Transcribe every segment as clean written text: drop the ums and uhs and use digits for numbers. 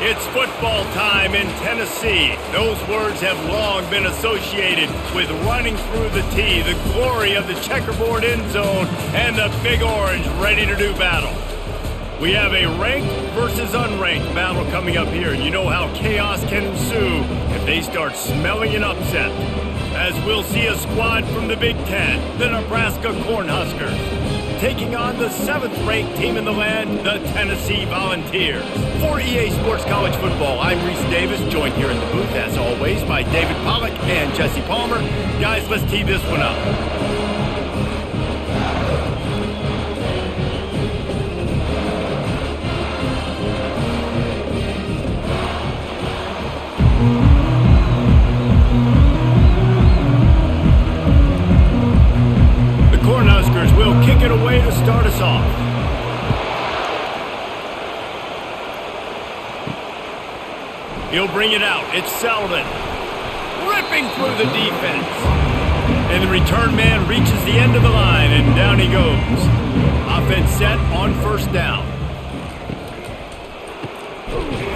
It's football time in Tennessee. Those words have long been associated with running through the T, the glory of the checkerboard end zone, and the Big Orange ready to do battle. We have a ranked versus unranked battle coming up here, and you know how chaos can ensue if they start smelling an upset. As we'll see a squad from the Big Ten, the Nebraska Cornhuskers, taking on the 7th-ranked team in the land, the Tennessee Volunteers. For EA Sports College Football, I'm Reese Davis, joined here in the booth, as always, by David Pollack and Jesse Palmer. Guys, let's tee this one up. Cornhuskers will kick it away to start us off. He'll bring it out. It's Selden. Ripping through the defense. And the return man reaches the end of the line, and down he goes. Offense set on first down.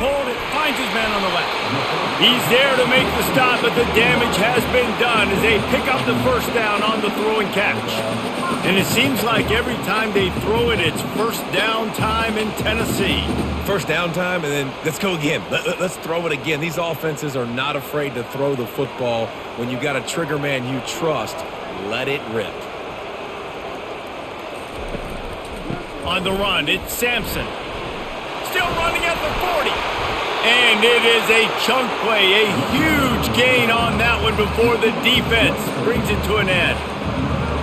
Hold it. Finds his man on the left. He's there to make the stop, but the damage has been done as they pick up the first down on the throw and catch. And it seems like every time they throw it, it's first down time in Tennessee. First down time, and then let's go again. Let's throw it again. These offenses are not afraid to throw the football. When you got a trigger man you trust, let it rip. On the run, it's Sampson. Still running at the 40. And it is a chunk play, a huge gain on that one before the defense brings it to an end.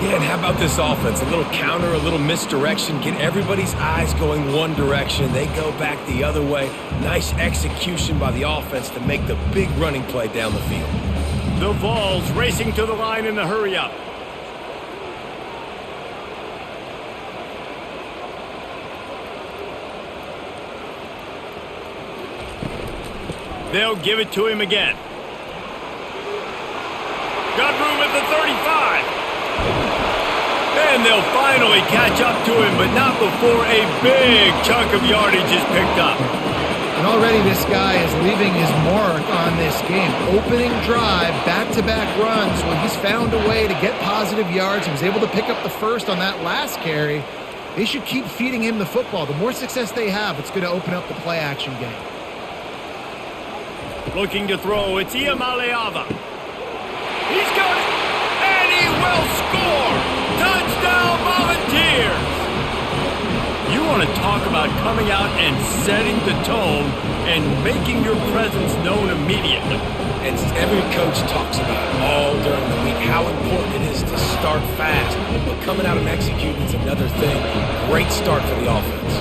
Yeah, and how about this offense? A little counter, a little misdirection, get everybody's eyes going one direction. They go back the other way. Nice execution by the offense to make the big running play down the field. The Vols racing to the line in the hurry-up. They'll give it to him again. Got room at the 35. And they'll finally catch up to him, but not before a big chunk of yardage is picked up. And already this guy is leaving his mark on this game. Opening drive, back-to-back runs, where he's found a way to get positive yards. He was able to pick up the first on that last carry. They should keep feeding him the football. The more success they have, it's going to open up the play-action game. Looking to throw, it's Iamaleava. He's got it, and he will score! Touchdown, Volunteers! You want to talk about coming out and setting the tone and making your presence known immediately. And every coach talks about it all during the week, how important it is to start fast. But coming out and executing is another thing. Great start for the offense.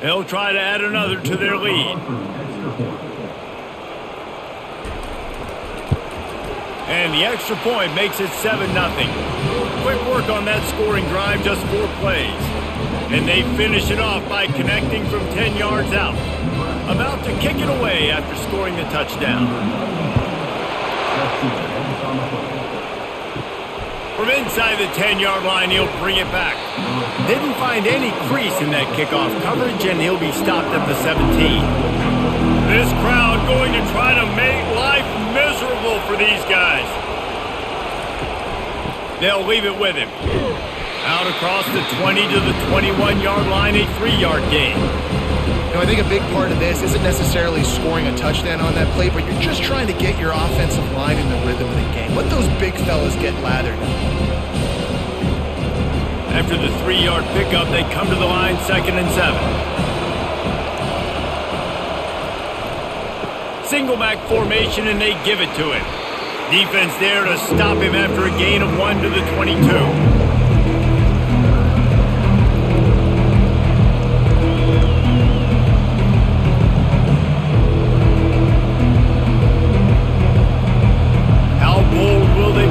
They'll try to add another to their lead. And the extra point makes it 7-0. Quick work on that scoring drive, just 4 plays. And they finish it off by connecting from 10 yards out. About to kick it away after scoring the touchdown. From inside the 10-yard line, he'll bring it back. Didn't find any crease in that kickoff coverage, and he'll be stopped at the 17. This crowd going to try to make life miserable for these guys. They'll leave it with him. Out across the 20 to the 21-yard line, a 3-yard gain. You know, I think a big part of this isn't necessarily scoring a touchdown on that play, but you're just trying to get your offensive line in the rhythm of the game. Let those big fellas get lathered. After the 3-yard pickup, they come to the line, 2nd and 7. Single back formation, and they give it to him. Defense there to stop him after a gain of 1 to the 22.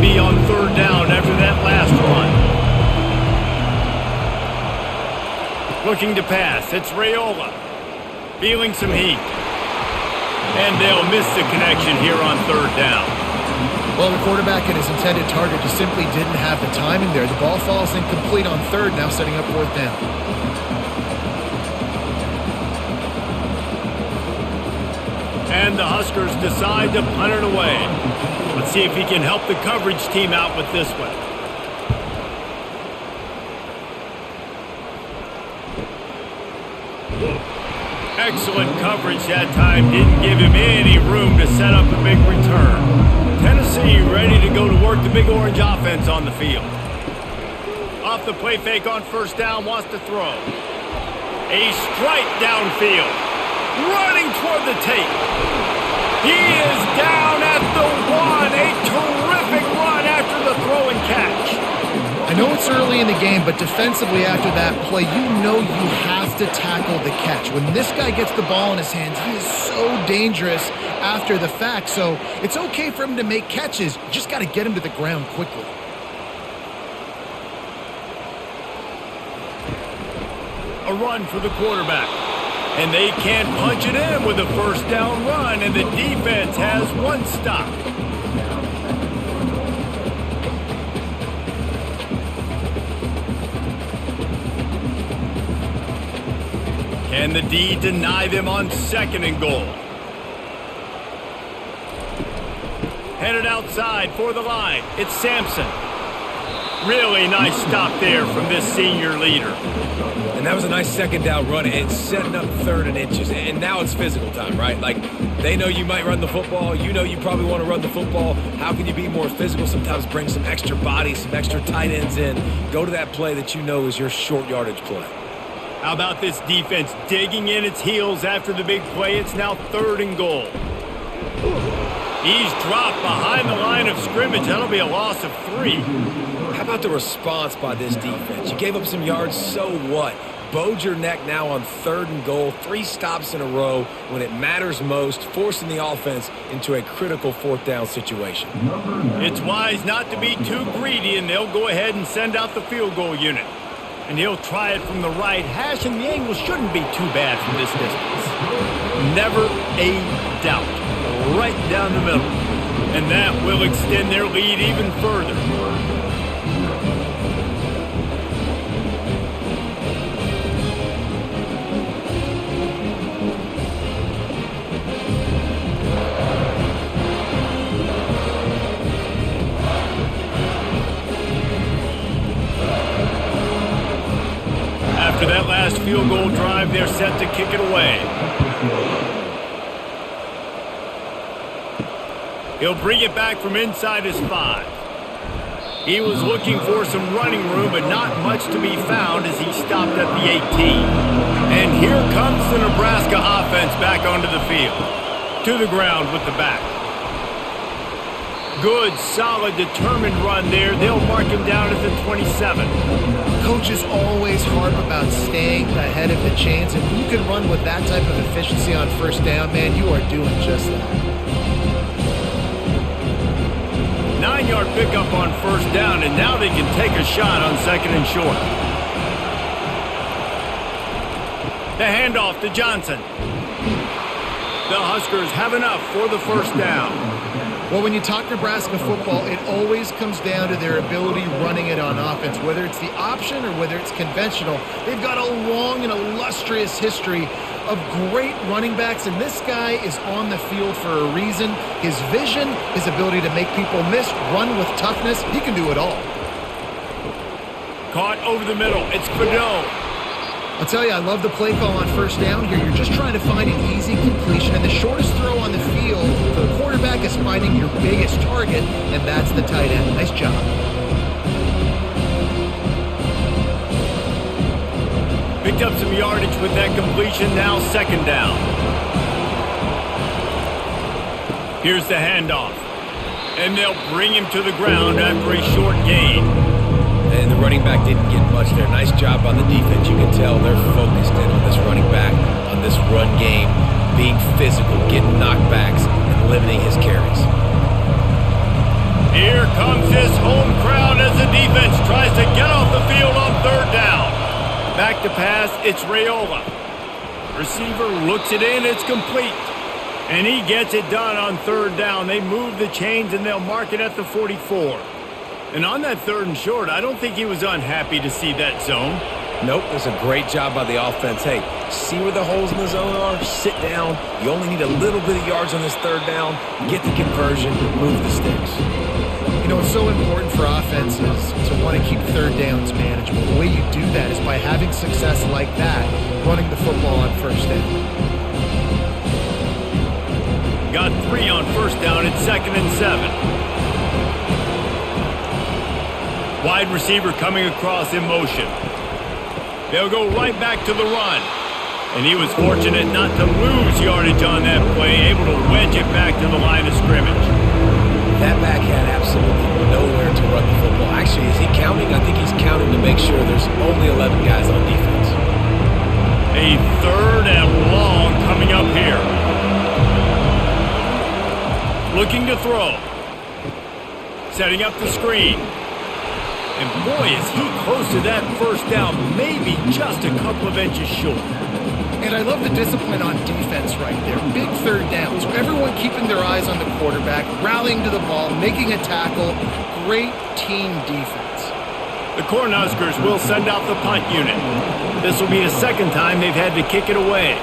On 3rd down after that last run. Looking to pass. It's Raiola. Feeling some heat. And they'll miss the connection here on third down. Well, the quarterback and his intended target just simply didn't have the timing there. The ball falls incomplete on third, now setting up fourth down. And the Huskers decide to punt it away. Let's see if he can help the coverage team out with this one. Excellent coverage that time. Didn't give him any room to set up a big return. Tennessee ready to go to work the Big Orange offense on the field. Off the play fake on first down, wants to throw. A strike downfield. Running toward the tape. He is down at the one. A terrific run after the throw and catch. I know it's early in the game, but defensively after that play, you know you have to tackle the catch. When this guy gets the ball in his hands, he is so dangerous after the fact. So it's okay for him to make catches. You just got to get him to the ground quickly. A run for the quarterback. And they can't punch it in with a first down run, and the defense has one stop. Can the D deny them on second and goal? Headed outside for the line. It's Sampson. Really nice stop there from this senior leader. And that was a nice second down run. It's setting up third and inches. And now it's physical time, right? Like, they know you might run the football. You know you probably want to run the football. How can you be more physical? Sometimes bring some extra bodies, some extra tight ends in. Go to that play that you know is your short yardage play. How about this defense digging in its heels after the big play? It's now third and goal. He's dropped behind the line of scrimmage. That'll be a loss of 3. How about the response by this defense? You gave up some yards, so what? Bowed your neck now on third and goal. 3 stops in a row when it matters most, forcing the offense into a critical fourth down situation. It's wise not to be too greedy, and they'll go ahead and send out the field goal unit. And he'll try it from the right hash, and the angle shouldn't be too bad from this distance. Never a doubt. Right down the middle. And that will extend their lead even further. After that last field goal drive, they're set to kick it away. He'll bring it back from inside his 5. He was looking for some running room, but not much to be found as he stopped at the 18. And here comes the Nebraska offense back onto the field. To the ground with the back. Good, solid, determined run there. They'll mark him down at the 27. Coaches always harp about staying ahead of the chains, and when you can run with that type of efficiency on first down, man, you are doing just that. 9-yard pickup on first down, and now they can take a shot on second and short. The handoff to Johnson. The Huskers have enough for the first down. Well, when you talk Nebraska football, it always comes down to their ability running it on offense, whether it's the option or whether it's conventional. They've got a long and illustrious history of great running backs, and this guy is on the field for a reason. His vision, his ability to make people miss, run with toughness, he can do it all. Caught over the middle. It's Fedot. I'll tell you, I love the play call on first down here. You're just trying to find an easy completion, and the shortest throw on the field for the quarterback is finding your biggest target, and that's the tight end. Nice job. Picked up some yardage with that completion, now second down. Here's the handoff. And they'll bring him to the ground after a short gain. And the running back didn't get much there. Nice job on the defense. You can tell they're focused in on this running back, on this run game, being physical, getting knockbacks, and limiting his carries. Here comes his home crowd as the defense tries to get off the field on third down. Back to pass, it's Raiola. Receiver looks it in, it's complete. And he gets it done on third down. They move the chains, and they'll mark it at the 44. And on that 3rd and short, I don't think he was unhappy to see that zone. Nope, that's a great job by the offense. Hey, see where the holes in the zone are? Sit down. You only need a little bit of yards on this 3rd down. Get the conversion, move the sticks. You know, it's so important for offenses to want to keep 3rd downs manageable. The way you do that is by having success like that, running the football on 1st down. Got 3 on 1st down at 2nd and 7. Wide receiver coming across in motion. They'll go right back to the run. And he was fortunate not to lose yardage on that play, able to wedge it back to the line of scrimmage. That back had absolutely nowhere to run the football. Actually, is he counting? I think he's counting to make sure there's only 11 guys on defense. A 3rd and long coming up here. Looking to throw. Setting up the screen. And boy, is he close to that 1st down, maybe just a couple of inches short. And I love the discipline on defense right there. Big 3rd down. So everyone keeping their eyes on the quarterback, rallying to the ball, making a tackle. Great team defense. The Cornhuskers will send out the punt unit. This will be the 2nd time they've had to kick it away.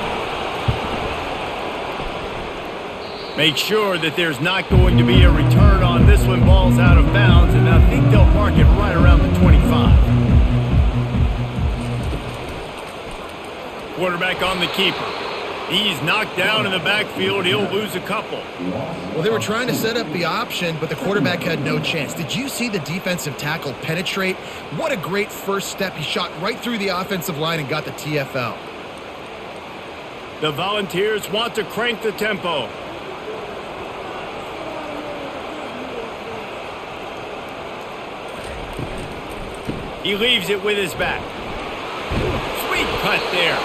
Make sure that there's not going to be a return on this one. Ball's out of bounds, and I think they'll mark it right around the 25. Quarterback on the keeper. He's knocked down in the backfield. He'll lose a couple. Well, they were trying to set up the option, but the quarterback had no chance. Did you see the defensive tackle penetrate? What a great first step. He shot right through the offensive line and got the TFL. The Volunteers want to crank the tempo. He leaves it with his back. Sweet cut there.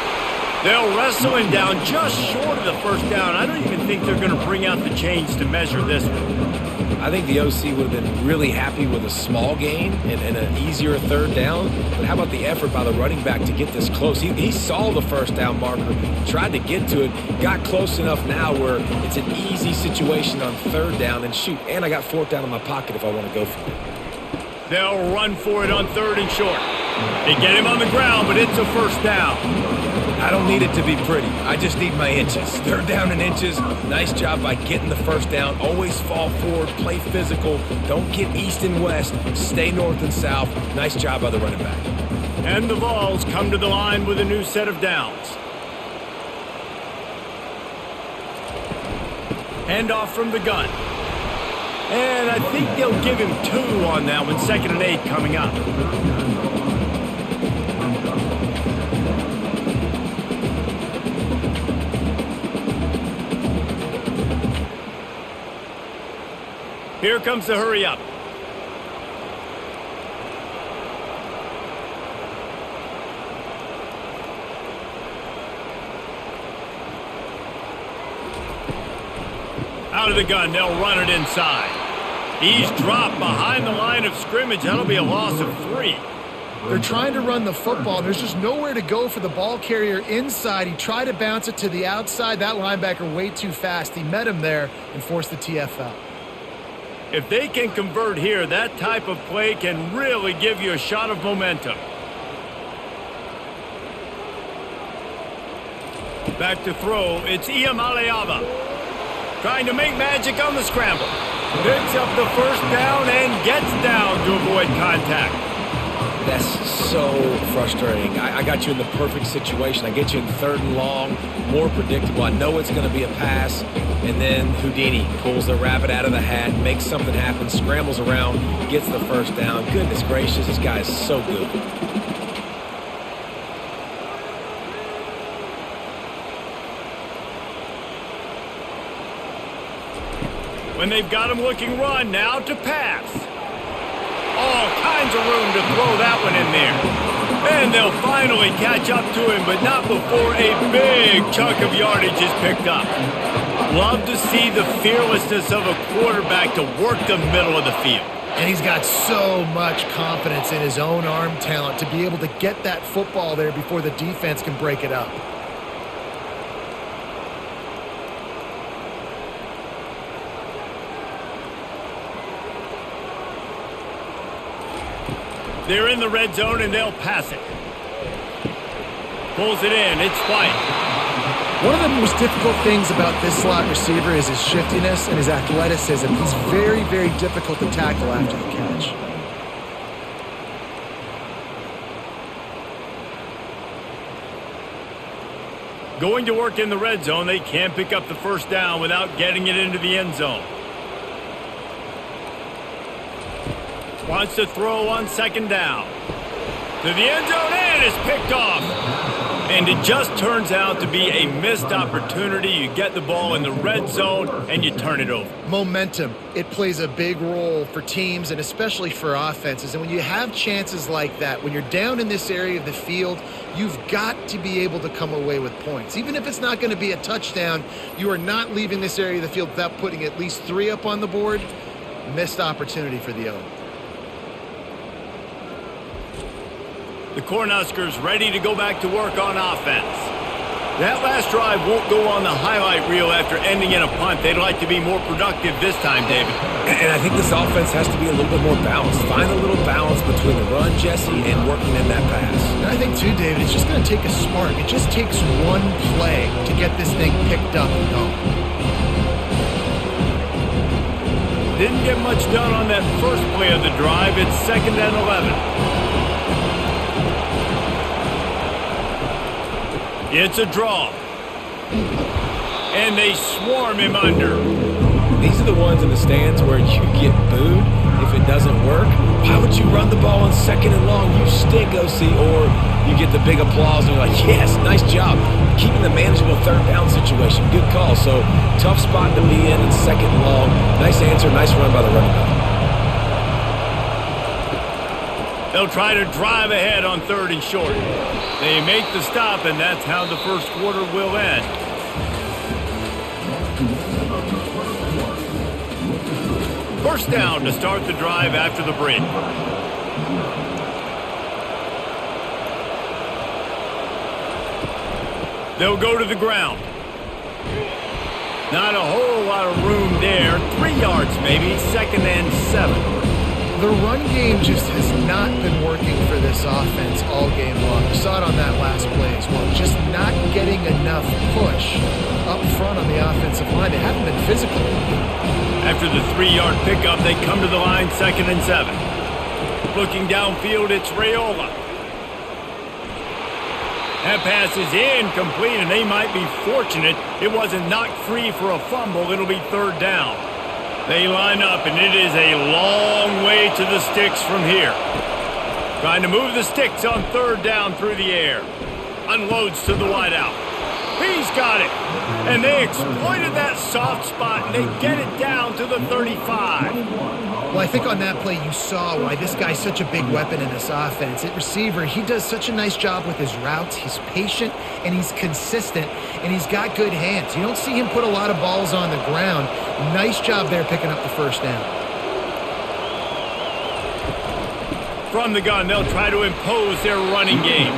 They'll wrestle him down just short of the 1st down. I don't even think they're going to bring out the chains to measure this one. I think the OC would have been really happy with a small gain and an easier 3rd down. But how about the effort by the running back to get this close? He saw the 1st down marker, tried to get to it, got close enough now where it's an easy situation on 3rd down. And shoot, and I got 4th down in my pocket if I want to go for it. They'll run for it on 3rd and short. They get him on the ground, but it's a 1st down. I don't need it to be pretty. I just need my inches. 3rd down in inches. Nice job by getting the 1st down. Always fall forward, play physical. Don't get east and west. Stay north and south. Nice job by the running back. And the Vols come to the line with a new set of downs. Handoff from the gun. And I think they'll give him 2 on that one. 2nd and 8 coming up. Here comes the hurry up. Out of the gun, they'll run it inside. He's dropped behind the line of scrimmage. That'll be a loss of 3. They're trying to run the football. There's just nowhere to go for the ball carrier inside. He tried to bounce it to the outside. That linebacker way too fast. He met him there and forced the TFL. If they can convert here, that type of play can really give you a shot of momentum. Back to throw, it's Iamaleava. Trying to make magic on the scramble. Picks up the 1st down and gets down to avoid contact. That's so frustrating. I got you in the perfect situation. I get you in 3rd and long, more predictable. I know it's going to be a pass, and then Houdini pulls the rabbit out of the hat, makes something happen, scrambles around, gets the 1st down. Goodness gracious, this guy is so good. When they've got him looking run, now to pass. All kinds of room to throw that one in there. And they'll finally catch up to him, but not before a big chunk of yardage is picked up. Love to see the fearlessness of a quarterback to work the middle of the field. And he's got so much confidence in his own arm talent to be able to get that football there before the defense can break it up. They're in the red zone, and they'll pass it. Pulls it in. It's White. One of the most difficult things about this slot receiver is his shiftiness and his athleticism. He's very, very difficult to tackle after the catch. Going to work in the red zone, they can't pick up the first down without getting it into the end zone. Wants to throw on second down. To the end zone, and it's picked off. And it just turns out to be a missed opportunity. You get the ball in the red zone, and you turn it over. Momentum. It plays a big role for teams and especially for offenses. And when you have chances like that, when you're down in this area of the field, you've got to be able to come away with points. Even if it's not going to be a touchdown, you are not leaving this area of the field without putting at least 3 up on the board. Missed opportunity for the O. The Cornhuskers ready to go back to work on offense. That last drive won't go on the highlight reel after ending in a punt. They'd like to be more productive this time, David. And I think this offense has to be a little bit more balanced. Find a little balance between the run, Jesse, and working in that pass. And I think, too, David, it's just going to take a spark. It just takes one play to get this thing picked up and going. Didn't get much done on that first play of the drive. It's 2nd and 11. It's a draw. And they swarm him under. These are the ones in the stands where you get booed if it doesn't work. Why would you run the ball on 2nd and long? You stink, OC. Or you get the big applause and you're like, yes, nice job. Keeping the manageable 3rd down situation. Good call. So tough spot to be in 2nd and long. Nice answer. Nice run by the running back. They'll try to drive ahead on 3rd and short. They make the stop, and that's how the first quarter will end. First down to start the drive after the break. They'll go to the ground. Not a whole lot of room there. 3 yards maybe, 2nd and 7. The run game just has not been working for this offense all game long. You saw it on that last play as well. Just not getting enough push up front on the offensive line. They haven't been physical. After the 3-yard pickup, they come to the line 2nd and 7. Looking downfield, it's Raiola. That pass is incomplete, and they might be fortunate it wasn't knocked free for a fumble. It'll be 3rd down. They line up, and it is a long way to the sticks from here. Trying to move the sticks on 3rd down through the air. Unloads to the wideout. He's got it. And they exploited that soft spot, and they get it down to the 35. Well, I think on that play you saw why this guy's such a big weapon in this offense. At receiver, he does such a nice job with his routes. He's patient, and he's consistent, and he's got good hands. You don't see him put a lot of balls on the ground. Nice job there picking up the first down. From the gun, they'll try to impose their running game.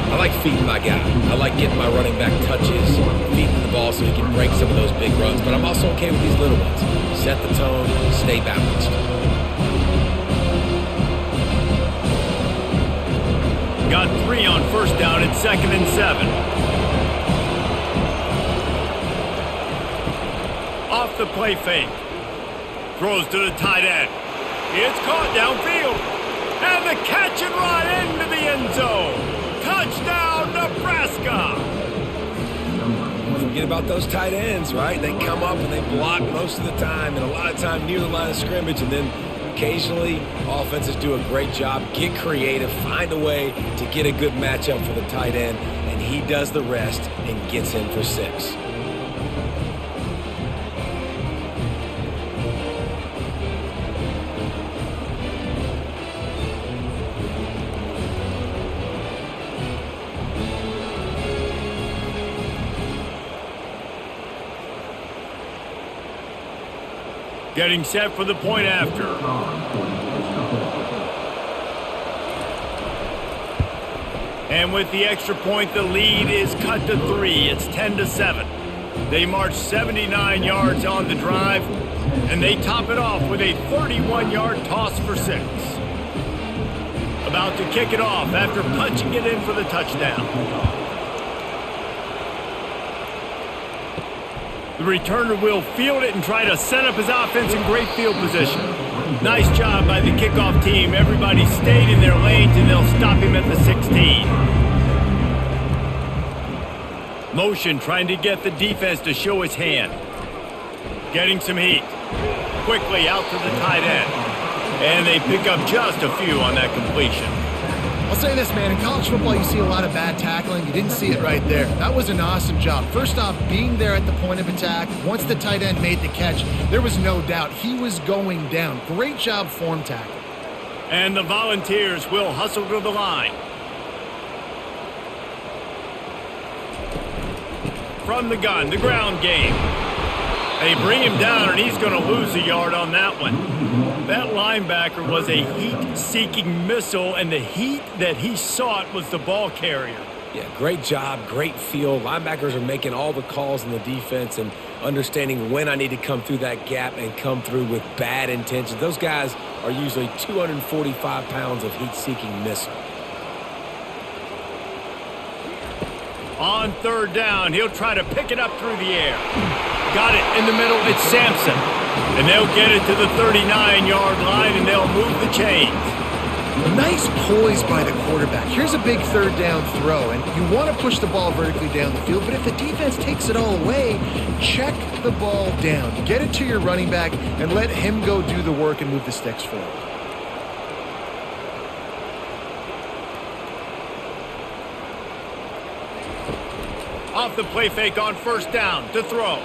I like feeding my guy. I like getting my running back touches, feeding the ball so he can break some of those big runs. But I'm also okay with these little ones. Set the tone, stay balanced. Got 3 on first down at 2nd and 7. Off the play fake. Throws to the tight end. It's caught downfield. And the catch and run into the end zone. Touchdown, Nebraska! Forget about those tight ends, right? They come up and they block most of the time, and a lot of time near the line of scrimmage, and then occasionally offenses do a great job, get creative, find a way to get a good matchup for the tight end, and he does the rest and gets in for 6. Getting set for the point after. And with the extra point, the lead is cut to 3. It's 10-7. They march 79 yards on the drive, and they top it off with a 31-yard toss for 6. About to kick it off after punching it in for the touchdown. The returner will field it and try to set up his offense in great field position. Nice job by the kickoff team. Everybody stayed in their lanes, and they'll stop him at the 16. Motion trying to get the defense to show his hand. Getting some heat. Quickly out to the tight end. And they pick up just a few on that completion. I'll say this, man. In college football, you see a lot of bad tackling. You didn't see it right there. That was an awesome job. First off, being there at the point of attack. Once the tight end made the catch, there was no doubt he was going down. Great job form tackling. And the Volunteers will hustle to the line. From the gun, the ground game. They bring him down, and he's going to lose a yard on that one. That linebacker was a heat-seeking missile, and the heat that he sought was the ball carrier. Yeah, great job, great feel. Linebackers are making all the calls in the defense and understanding when I need to come through that gap and come through with bad intentions. Those guys are usually 245 pounds of heat-seeking missile. On third down, he'll try to pick it up through the air. Got it in the middle. It's Sampson. And they'll get it to the 39-yard line, and they'll move the chains. Nice poise by the quarterback. Here's a big third down throw, and you want to push the ball vertically down the field, but if the defense takes it all away, check the ball down. Get it to your running back and let him go do the work and move the sticks forward. Off the play fake on first down to throw.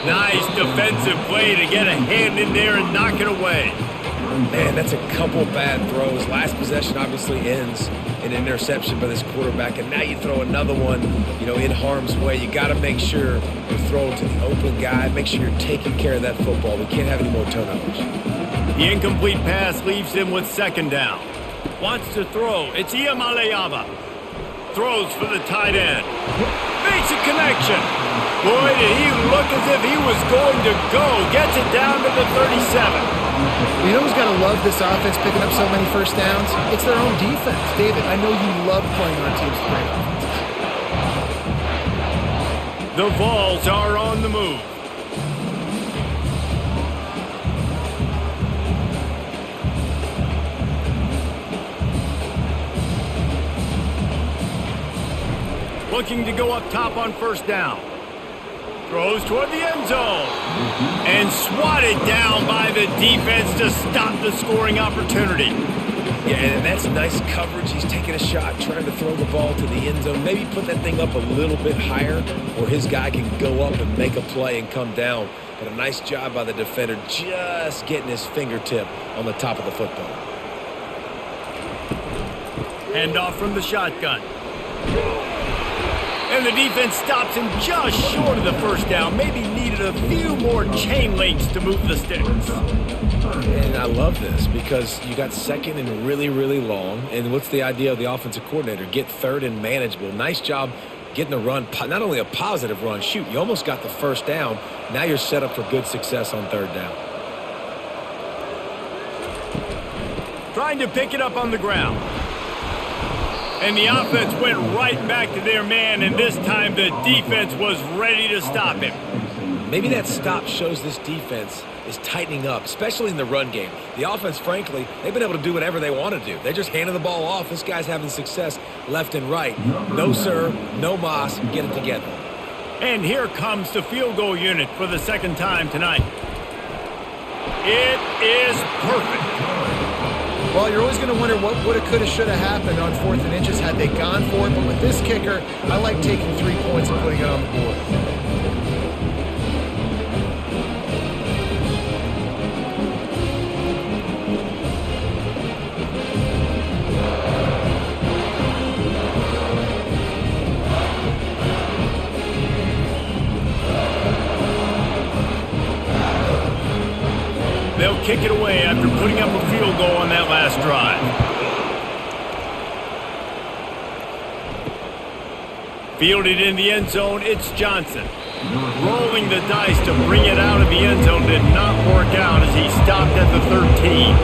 Nice defensive play to get a hand in there and knock it away. Man, that's a couple bad throws. Last possession obviously ends in an interception by this quarterback, and now you throw another one, in harm's way. You got to make sure you throw it to the open guy. Make sure you're taking care of that football. We can't have any more turnovers. The incomplete pass leaves him with second down. Wants to throw. It's Iamaleava. Throws for the tight end. Makes a connection. Boy, did he look as if he was going to go. Gets it down to the 37. You know who's got to love this offense picking up so many first downs? It's their own defense. David, I know you love playing on teams with great offenses. The Vols are on the move. Looking to go up top on first down. Throws toward the end zone. And swatted down by the defense to stop the scoring opportunity. Yeah, and that's nice coverage. He's taking a shot, trying to throw the ball to the end zone. Maybe put that thing up a little bit higher where his guy can go up and make a play and come down. But a nice job by the defender just getting his fingertip on the top of the football. Handoff from the shotgun. And the defense stops him just short of the first down. Maybe needed a few more chain links to move the sticks. And I love this because you got second and really, really long. And what's the idea of the offensive coordinator? Get third and manageable. Nice job getting the run, not only a positive run. Shoot, you almost got the first down. Now you're set up for good success on third down. Trying to pick it up on the ground. And the offense went right back to their man, and this time the defense was ready to stop him. Maybe that stop shows this defense is tightening up, especially in the run game. The offense, frankly, they've been able to do whatever they want to do. They just handed the ball off. This guy's having success left and right. No, sir, no mas, get it together. And here comes the field goal unit for the second time tonight. It is perfect. Well, you're always going to wonder what woulda, coulda, shoulda happened on 4th and inches had they gone for it. But with this kicker, I like taking 3 points and putting it on the board. They'll kick it away after putting up a field goal on that last drive. Fielded in the end zone, it's Johnson. Rolling rolling the dice to bring it out of the end zone did not work out as he stopped at the 13.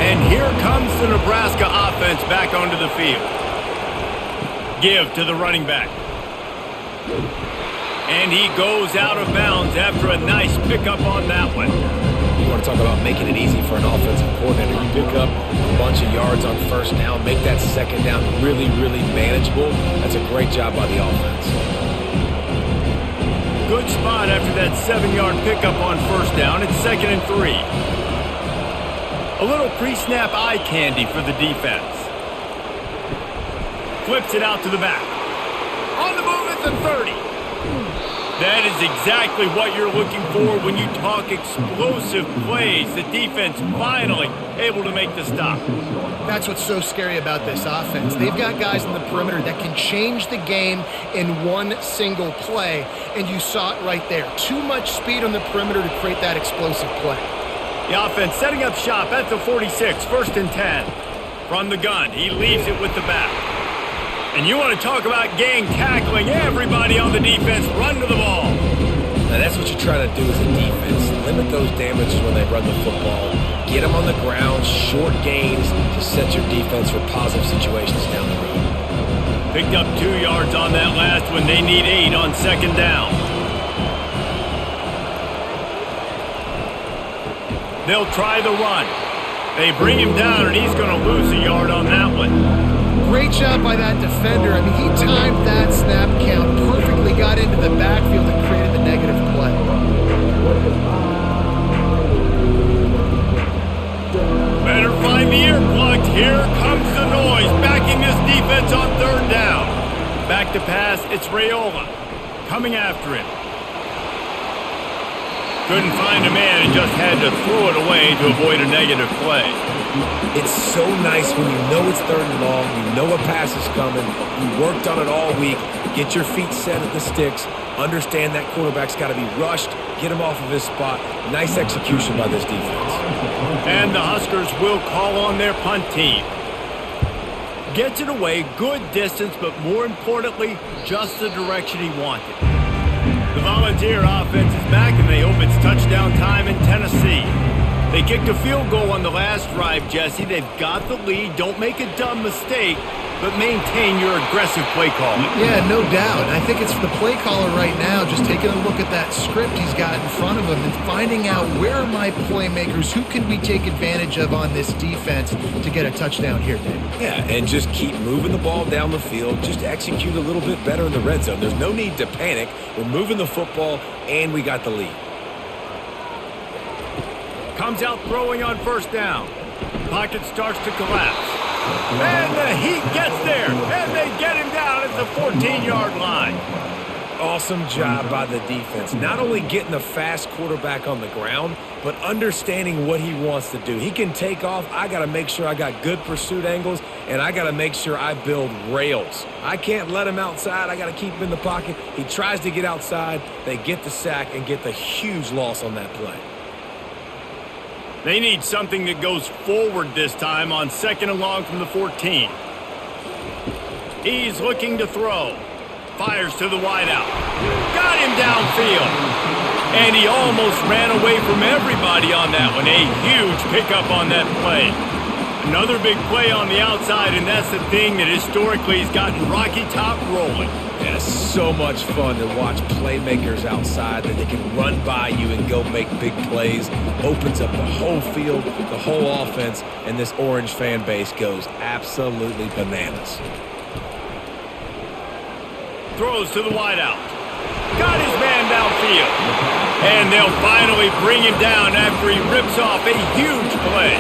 And here comes the Nebraska offense back onto the field. Give to the running back. And he goes out of bounds after a nice pickup on that one. You want to talk about making it easy for an offensive coordinator. You pick up a bunch of yards on first down, make that second down really, really manageable. That's a great job by the offense. Good spot after that 7-yard pickup on first down. It's 2nd and 3. A little pre-snap eye candy for the defense. Flips it out to the back. On the move at the 30. That is exactly what you're looking for when you talk explosive plays. The defense finally able to make the stop. That's what's so scary about this offense. They've got guys in the perimeter that can change the game in one single play, and you saw it right there. Too much speed on the perimeter to create that explosive play. The offense setting up shop at the 46, 1st and 10. From the gun, he leaves it with the back. And you want to talk about gang tackling. Everybody on the defense run to the ball. Now that's what you try to do as a defense. Limit those damages when they run the football. Get them on the ground, short gains to set your defense for positive situations down the road. Picked up 2 yards on that last one. They need 8 on 2nd down. They'll try the run. They bring him down, and he's going to lose a yard on that one. Great job by that defender. I mean, he timed that snap count perfectly, got into the backfield and created the negative play. Better find the earplugs. Here comes the noise, backing this defense on 3rd down. Back to pass, it's Raiola coming after him. Couldn't find a man and just had to throw it away to avoid a negative play. It's so nice when you know it's 3rd and long, you know a pass is coming, you worked on it all week, get your feet set at the sticks, understand that quarterback's got to be rushed, get him off of his spot. Nice execution by this defense. And the Huskers will call on their punt team. Gets it away, good distance, but more importantly, just the direction he wanted. The Volunteer offense is back, and they hope it's touchdown time in Tennessee. They kicked a field goal on the last drive, Jesse. They've got the lead. Don't make a dumb mistake, but maintain your aggressive play calling. Yeah, no doubt. I think it's the play caller right now just taking a look at that script he's got in front of him and finding out where are my playmakers, who can we take advantage of on this defense to get a touchdown here, Dave. Yeah, and just keep moving the ball down the field. Just execute a little bit better in the red zone. There's no need to panic. We're moving the football, and we got the lead. Comes out throwing on 1st down. Pocket starts to collapse. And the heat gets there. And they get him down at the 14-yard line. Awesome job by the defense. Not only getting the fast quarterback on the ground, but understanding what he wants to do. He can take off. I got to make sure I got good pursuit angles, and I got to make sure I build rails. I can't let him outside. I got to keep him in the pocket. He tries to get outside. They get the sack and get the huge loss on that play. They need something that goes forward this time on 2nd and long from the 14. He's looking to throw. Fires to the wideout. Got him downfield. And he almost ran away from everybody on that one. A huge pickup on that play. Another big play on the outside, and that's the thing that historically has gotten Rocky Top rolling. Yeah, so much fun to watch playmakers outside that they can run by you and go make big plays. Opens up the whole field, the whole offense, and this Orange fan base goes absolutely bananas. Throws to the wideout. Got his man downfield. And they'll finally bring him down after he rips off a huge play.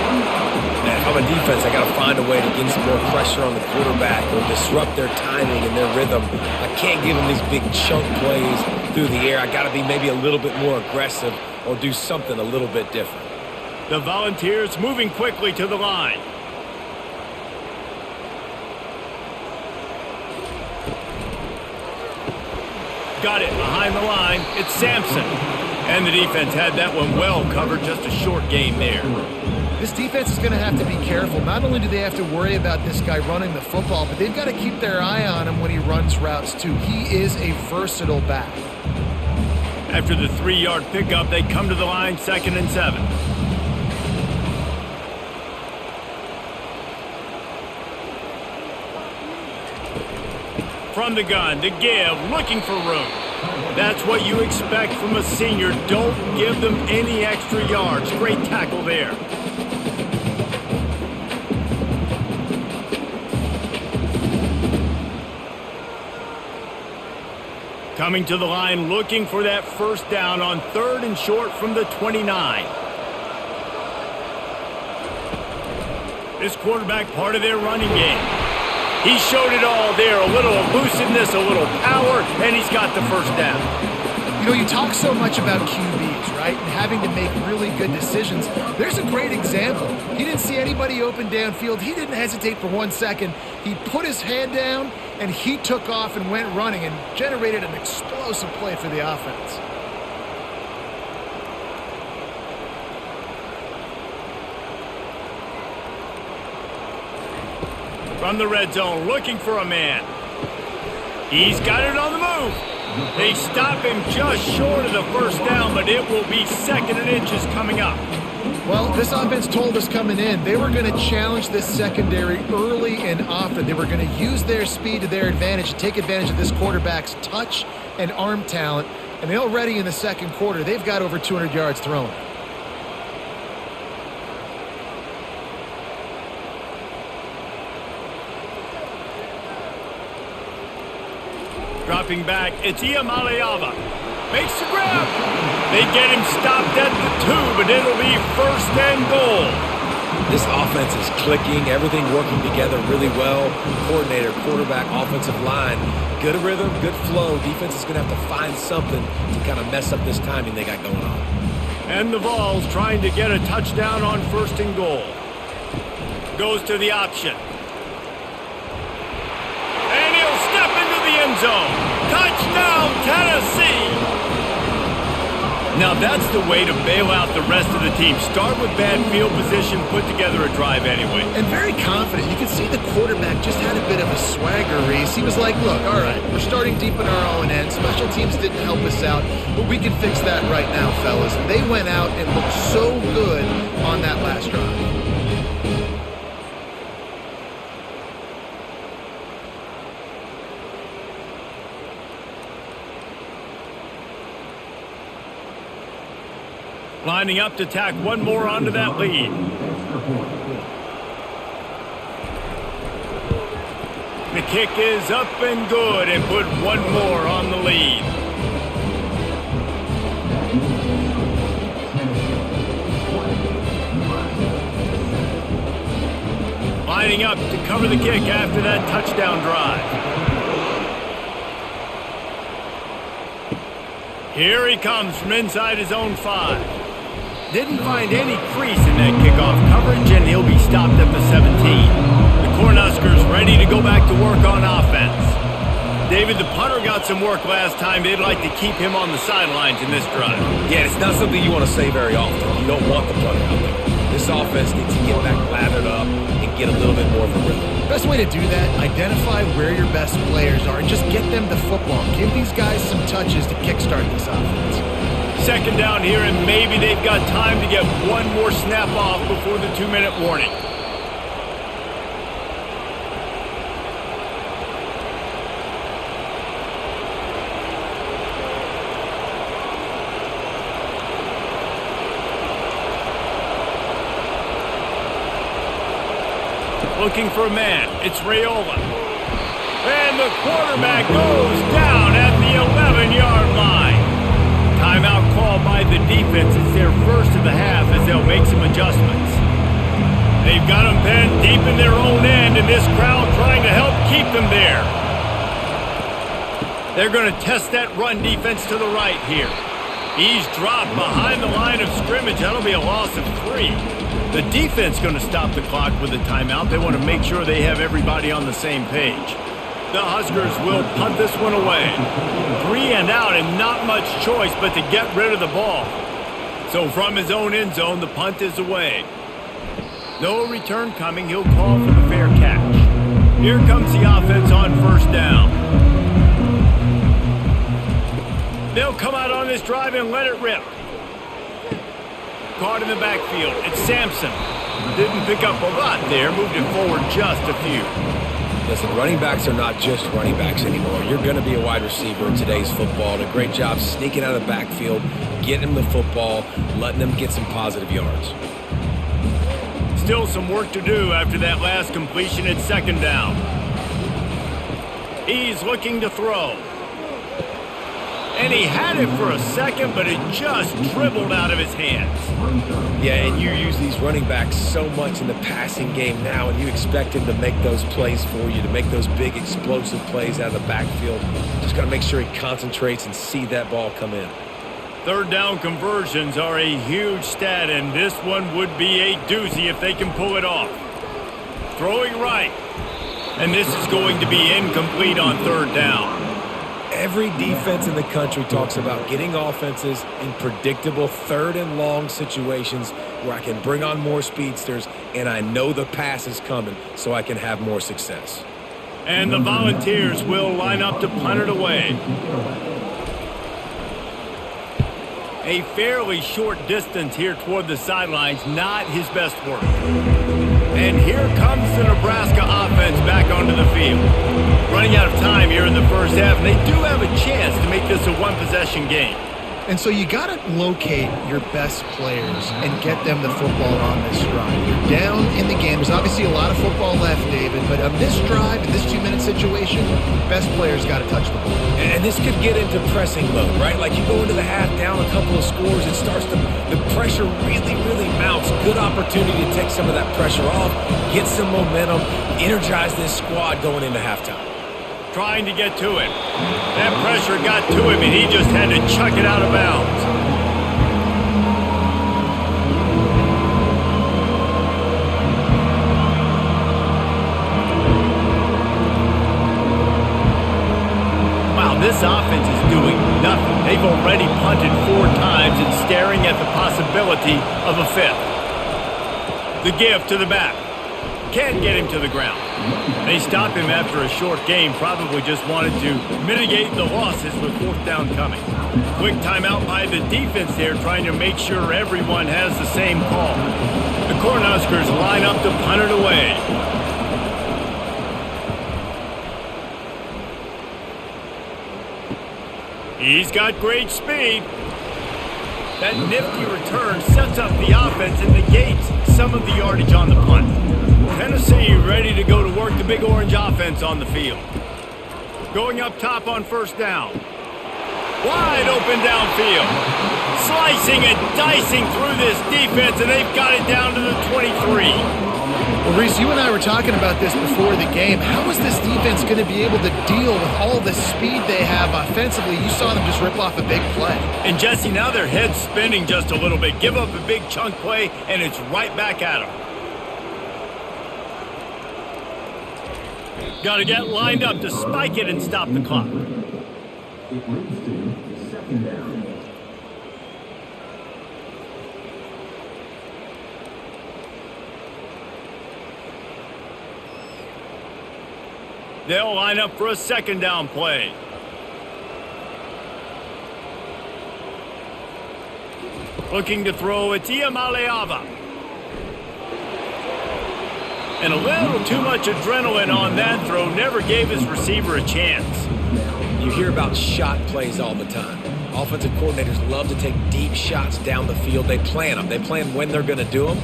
And if I'm a defense, I got to find a way to get some more pressure on the quarterback or disrupt their timing and their rhythm. I can't give them these big chunk plays through the air. I got to be maybe a little bit more aggressive or do something a little bit different. The Volunteers moving quickly to the line. Got it behind the line. It's Sampson. And the defense had that one well covered. Just a short game there. This defense is going to have to be careful. Not only do they have to worry about this guy running the football, but they've got to keep their eye on him when he runs routes too. He is a versatile back. After the 3-yard pickup, they come to the line, 2nd and 7. From the gun, to give, looking for room. That's what you expect from a senior. Don't give them any extra yards. Great tackle there. Coming to the line, looking for that first down on 3rd and short from the 29. This quarterback, part of their running game. He showed it all there, a little elusiveness, a little power, and he's got the first down. You know, you talk so much about QBs, right, and having to make really good decisions. There's a great example. He didn't see anybody open downfield. He didn't hesitate for 1 second. He put his hand down, and he took off and went running and generated an explosive play for the offense. From the red zone, looking for a man. He's got it on the move. They stop him just short of the first down, but it will be 2nd and inches coming up. Well, this offense told us coming in they were going to challenge this secondary early and often. They were going to use their speed to their advantage and take advantage of this quarterback's touch and arm talent. And already in the second quarter, they've got over 200 yards thrown. Dropping back, it's Iamaleava. Makes the grab. They get him stopped at the 2, but it'll be 1st and goal. This offense is clicking, everything working together really well. Coordinator, quarterback, offensive line, good rhythm, good flow. Defense is going to have to find something to kind of mess up this timing they got going on. And the Vols trying to get a touchdown on 1st and goal. Goes to the option. And he'll step into the end zone. Touchdown, Tennessee! Now that's the way to bail out the rest of the team. Start with bad field position, put together a drive anyway. And very confident. You can see the quarterback just had a bit of a swagger, Reese. He was like, look, all right, we're starting deep in our own end. Special teams didn't help us out, but we can fix that right now, fellas. And they went out and looked so good on that last drive. Lining up to tack one more onto that lead. The kick is up and good and put one more on the lead. Lining up to cover the kick after that touchdown drive. Here he comes from inside his own 5. Didn't find any crease in that kickoff coverage, and he'll be stopped at the 17. The Cornhuskers ready to go back to work on offense. David, the punter got some work last time. They'd like to keep him on the sidelines in this drive. Yeah, it's not something you want to say very often. You don't want the punter out there. This offense needs to get back lathered up and get a little bit more of a rhythm. Best way to do that, identify where your best players are and just get them the football. Give these guys some touches to kickstart this offense. 2nd down here, and maybe they've got time to get one more snap off before the 2-minute warning. Looking for a man. It's Raiola. And the quarterback goes down at the 11-yard line. Timeout called by the defense. It's their first of the half as they'll make some adjustments. They've got them penned deep in their own end, and this crowd trying to help keep them there. They're going to test that run defense to the right here. He's dropped behind the line of scrimmage. That'll be a loss of 3. The defense going to stop the clock with a timeout. They want to make sure they have everybody on the same page. The Huskers will punt this one away. 3 and out, and not much choice but to get rid of the ball. So from his own end zone, the punt is away. No return coming. He'll call for the fair catch. Here comes the offense on 1st down. They'll come out on this drive and let it rip. Caught in the backfield. It's Sampson. Didn't pick up a lot there. Moved it forward just a few. Listen, running backs are not just running backs anymore. You're going to be a wide receiver in today's football. And a great job sneaking out of the backfield, getting him the football, letting them get some positive yards. Still some work to do after that last completion at second down. He's looking to throw. And he had it for a second, but it just dribbled out of his hands. Yeah, and you use these running backs so much in the passing game now, and you expect him to make those plays for you, to make those big explosive plays out of the backfield. Just got to make sure he concentrates and see that ball come in. Third down conversions are a huge stat, and this one would be a doozy if they can pull it off. Throwing right. And this is going to be incomplete on third down. Every defense in the country talks about getting offenses in predictable third and long situations where I can bring on more speedsters and I know the pass is coming so I can have more success. And the Volunteers will line up to punt it away. A fairly short distance here toward the sidelines, not his best work. And here comes the Nebraska offense back onto the field. Running out of time here in the first half, and they do have a chance to make this a one-possession game. And so you got to locate your best players and get them the football on this drive. You're down in the game. There's obviously a lot of football left, David, but on this drive, in this 2-minute situation, best players got to touch the ball. And this could get into pressing mode, right? Like you go into the half down a couple of scores, it starts to, the pressure really mounts. Good opportunity to take some of that pressure off, get some momentum, energize this squad going into halftime. Trying to get to it. That pressure got to him, and he just had to chuck it out of bounds. Wow, this offense is doing nothing. They've already punted 4 times and staring at the possibility of a 5th. The give to the back. Can't get him to the ground. They stop him after a short game, probably just wanted to mitigate the losses with 4th down coming. Quick timeout by the defense there, trying to make sure everyone has the same call. The Cornhuskers line up to punt it away. He's got great speed. That nifty return sets up the offense and negates some of the yardage on the punt. Tennessee ready to go to work the Big Orange offense on the field. Going up top on first down. Wide open downfield. Slicing and dicing through this defense, and they've got it down to the 23. Well, Reese, you and I were talking about this before the game. How is this defense going to be able to deal with all the speed they have offensively? You saw them just rip off a big play. And Jesse, now their head's spinning just a little bit. Give up a big chunk play, and it's right back at them. Got to get lined up to spike it and stop the clock. It moves to second down. They'll line up for a second down play. Looking to throw, it's Iamaleava. And a little too much adrenaline on that throw, never gave his receiver a chance. You hear about shot plays all the time. Offensive coordinators love to take deep shots down the field. They plan them. They plan when they're going to do them,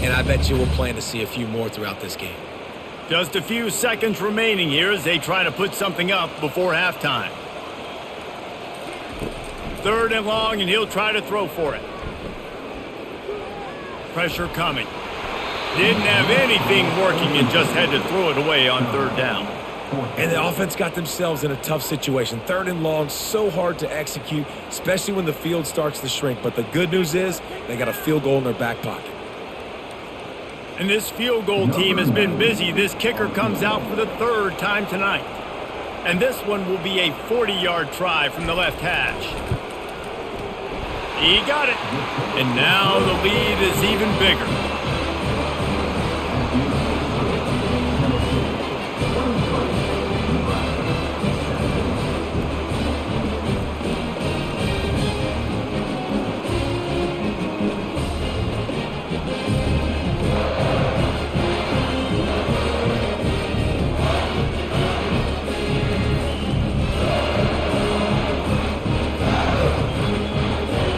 and I bet you we'll plan to see a few more throughout this game. Just a few seconds remaining here as they try to put something up before halftime. 3rd and long, and he'll try to throw for it. Pressure coming. Didn't have anything working and just had to throw it away on 3rd down. And the offense got themselves in a tough situation. 3rd and long, so hard to execute, especially when the field starts to shrink. But the good news is they got a field goal in their back pocket. And this field goal team has been busy. This kicker comes out for the 3rd time tonight. And this one will be a 40-yard try from the left hash. He got it. And now the lead is even bigger.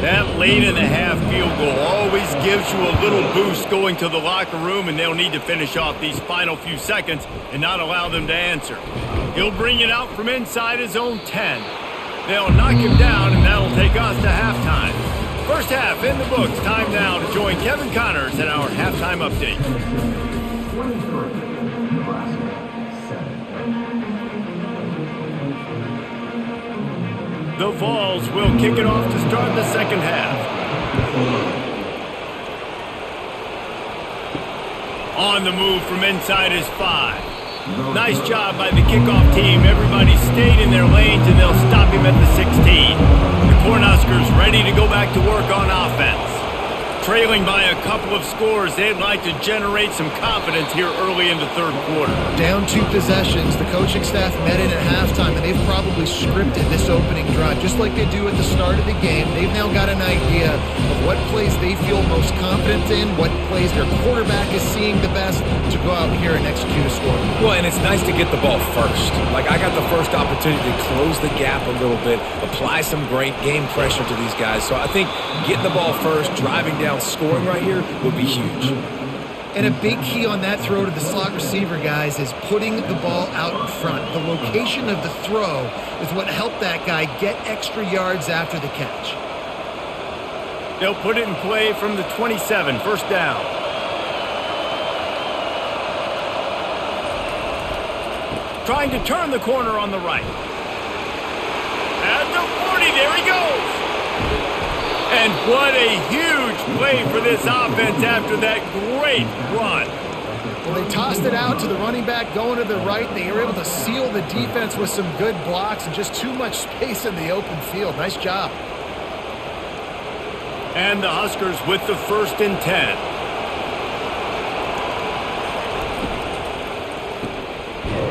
That late in the half field goal always gives you a little boost going to the locker room, and they'll need to finish off these final few seconds and not allow them to answer. He'll bring it out from inside his own 10. They'll knock him down, and that'll take us to halftime. First half in the books. Time now to join Kevin Connors at our halftime update. 23, Nebraska 7. The Vols will kick it off to start the second half. On the move from inside his 5. Nice job by the kickoff team. Everybody stayed in their lanes, and they'll stop him at the 16. The Cornhuskers ready to go back to work on offense. Trailing by a couple of scores, they'd like to generate some confidence here early in the third quarter. Down 2 possessions, the coaching staff met in at halftime, and they've probably scripted this opening drive just like they do at the start of the game. They've now got an idea of what plays they feel most confident in, what plays their quarterback is seeing the best to go out here and execute a score. Well, and it's nice to get the ball first. Like, I got the first opportunity to close the gap a little bit, apply some great game pressure to these guys. So I think getting the ball first, driving down, scoring right here would be huge. And a big key on that throw to the slot receiver, guys, is putting the ball out in front. The location of the throw is what helped that guy get extra yards after the catch. They'll put it in play from the 27, first down. Trying to turn the corner on the right. At the 40, there he goes. And what a huge play for this offense after that great run. Well, they tossed it out to the running back going to the right. They were able to seal the defense with some good blocks and just too much space in the open field. Nice job. And the Huskers with the 1st and 10.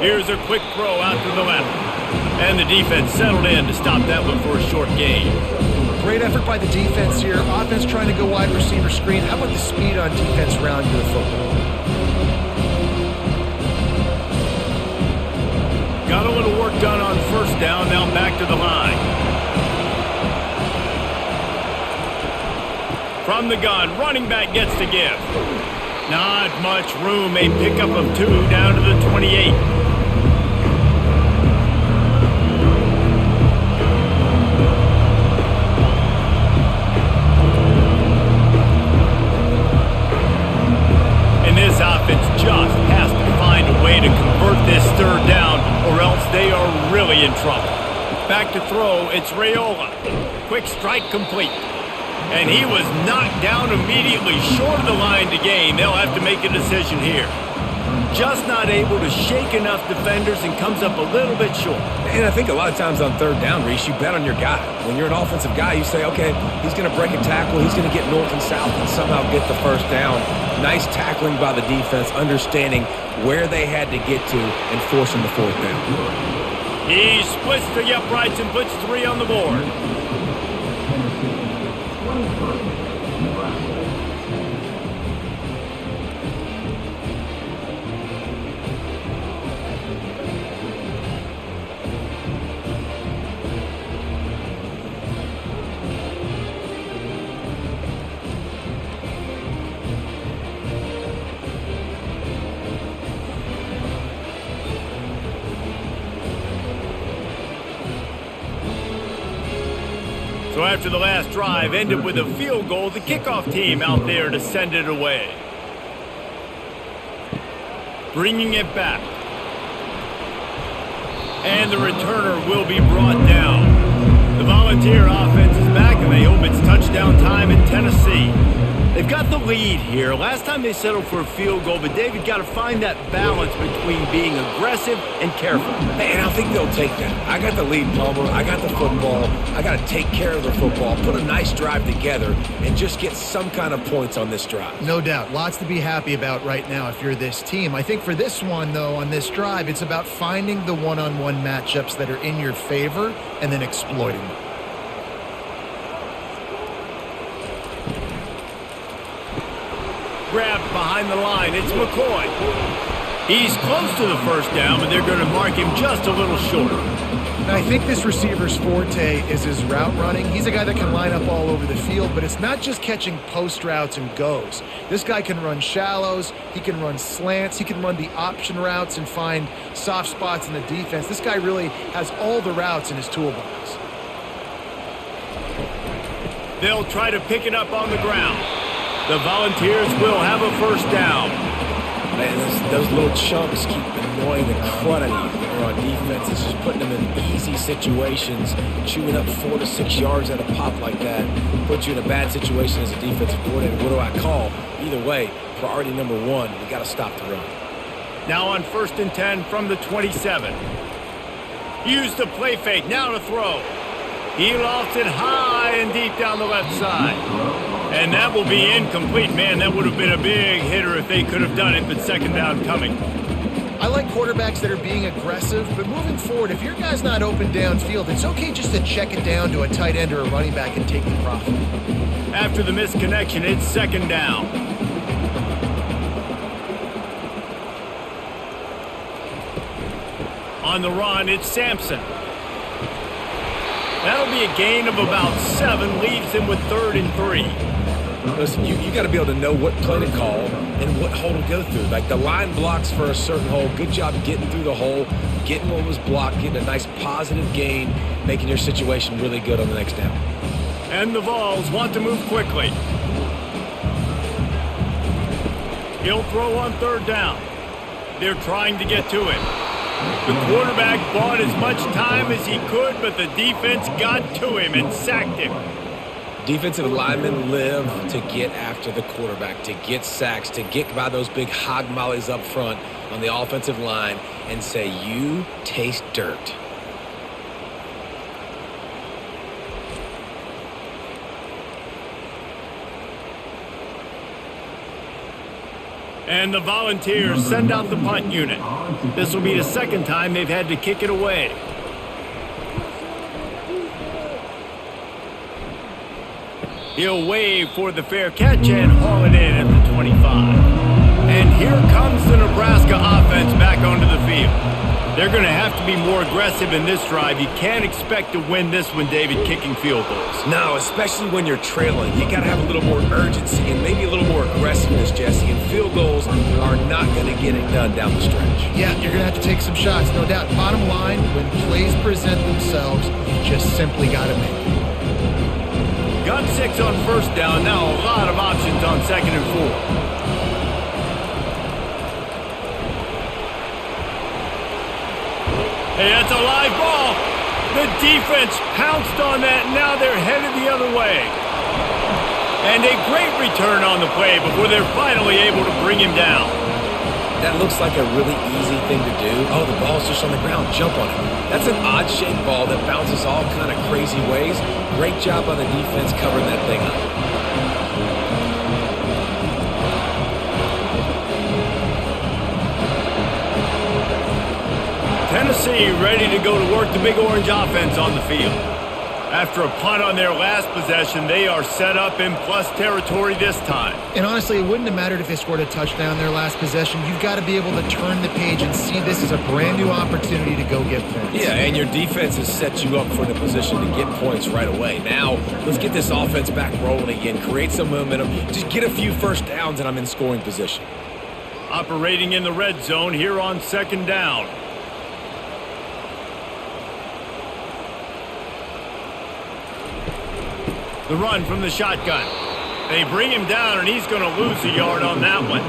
Here's a quick throw out to the left. And the defense settled in to stop that one for a short gain. Great effort by the defense here. Offense trying to go wide receiver screen. How about the speed on defense rounding the football? Got a little work done on first down. Now back to the line. From the gun, running back gets to give. Not much room. A pickup of 2 down to the 28. This offense just has to find a way to convert this third down, or else they are really in trouble. Back to throw, it's Raiola. Quick strike complete. And he was knocked down immediately short of the line to gain. They'll have to make a decision here. Just not able to shake enough defenders and comes up a little bit short. And I think a lot of times on third down, Reese, you bet on your guy. When you're an offensive guy, you say, okay, he's going to break a tackle, he's going to get north and south and somehow get the first down. Nice tackling by the defense, understanding where they had to get to and forcing the 4th down. He splits the uprights and puts 3 on the board. So after the last drive ended with a field goal, the kickoff team out there to send it away. Bringing it back. And the returner will be brought down. The Volunteer offense is back, and they hope it's touchdown time in Tennessee. They've got the lead here. Last time they settled for a field goal, but David got to find that balance between being aggressive and careful. And I think they'll take that. I got the lead, Palmer. I got the football. I got to take care of the football, put a nice drive together, and just get some kind of points on this drive. No doubt. Lots to be happy about right now if you're this team. I think for this one, though, on this drive, it's about finding the one-on-one matchups that are in your favor and then exploiting them. Grabbed behind the line, it's McCoy. He's close to the first down, but they're going to mark him just a little short. And I think this receiver's forte is his route running. He's a guy that can line up all over the field, but it's not just catching post routes and goes. This guy can run shallows, he can run slants, he can run the option routes and find soft spots in the defense. This guy really has all the routes in his toolbox. They'll try to pick it up on the ground. The Volunteers will have a first down. Man, those little chunks keep annoying the crud out of you when you're on defense. It's just putting them in easy situations, chewing up 4 to 6 yards at a pop like that, puts you in a bad situation as a defensive coordinator. What do I call? Either way, priority number one, we got to stop the run. Now on 1st and 10 from the 27. Use the play fake, now to throw. He lofts it high and deep down the left side. And that will be incomplete. Man, that would have been a big hitter if they could have done it, but second down coming. I like quarterbacks that are being aggressive, but moving forward, if your guy's not open downfield, it's okay just to check it down to a tight end or a running back and take the profit. After the missed connection, it's second down. On the run, it's Sampson. That'll be a gain of about 7, leaves him with 3rd and 3. Listen, you got to be able to know what play to call and what hole to go through. Like the line blocks for a certain hole. Good job getting through the hole, getting what was blocked, getting a nice positive gain, making your situation really good on the next down. And the Vols want to move quickly. He'll throw on 3rd down. They're trying to get to him. The quarterback bought as much time as he could, but the defense got to him and sacked him. Defensive linemen live to get after the quarterback, to get sacks, to get by those big hog mollies up front on the offensive line and say, you taste dirt. And the Volunteers send out the punt unit. This will be the second time they've had to kick it away. He'll wave for the fair catch and haul it in at the 25. And here comes the Nebraska offense back onto the field. They're going to have to be more aggressive in this drive. You can't expect to win this one, David, kicking field goals. No, especially when you're trailing. You got to have a little more urgency and maybe a little more aggressiveness, Jesse. And field goals are not going to get it done down the stretch. Yeah, you're going to have to take some shots, no doubt. Bottom line, when plays present themselves, you just simply got to make it. Got 6 on 1st down. Now a lot of options on 2nd and 4. Hey, that's a live ball. The defense pounced on that. Now they're headed the other way. And a great return on the play before they're finally able to bring him down. That looks like a really easy thing to do. Oh, the ball's just on the ground. Jump on it. That's an odd-shaped ball that bounces all kind of crazy ways. Great job on the defense covering that thing up. Tennessee ready to go to work the Big Orange offense on the field. After a punt on their last possession, they are set up in plus territory this time. And honestly, it wouldn't have mattered if they scored a touchdown their last possession. You've got to be able to turn the page and see this as a brand new opportunity to go get points. Yeah, and your defense has set you up for the position to get points right away. Now, let's get this offense back rolling again, create some momentum, just get a few first downs, and I'm in scoring position. Operating in the red zone here on 2nd down. The run from the shotgun. They bring him down, and he's going to lose a yard on that one.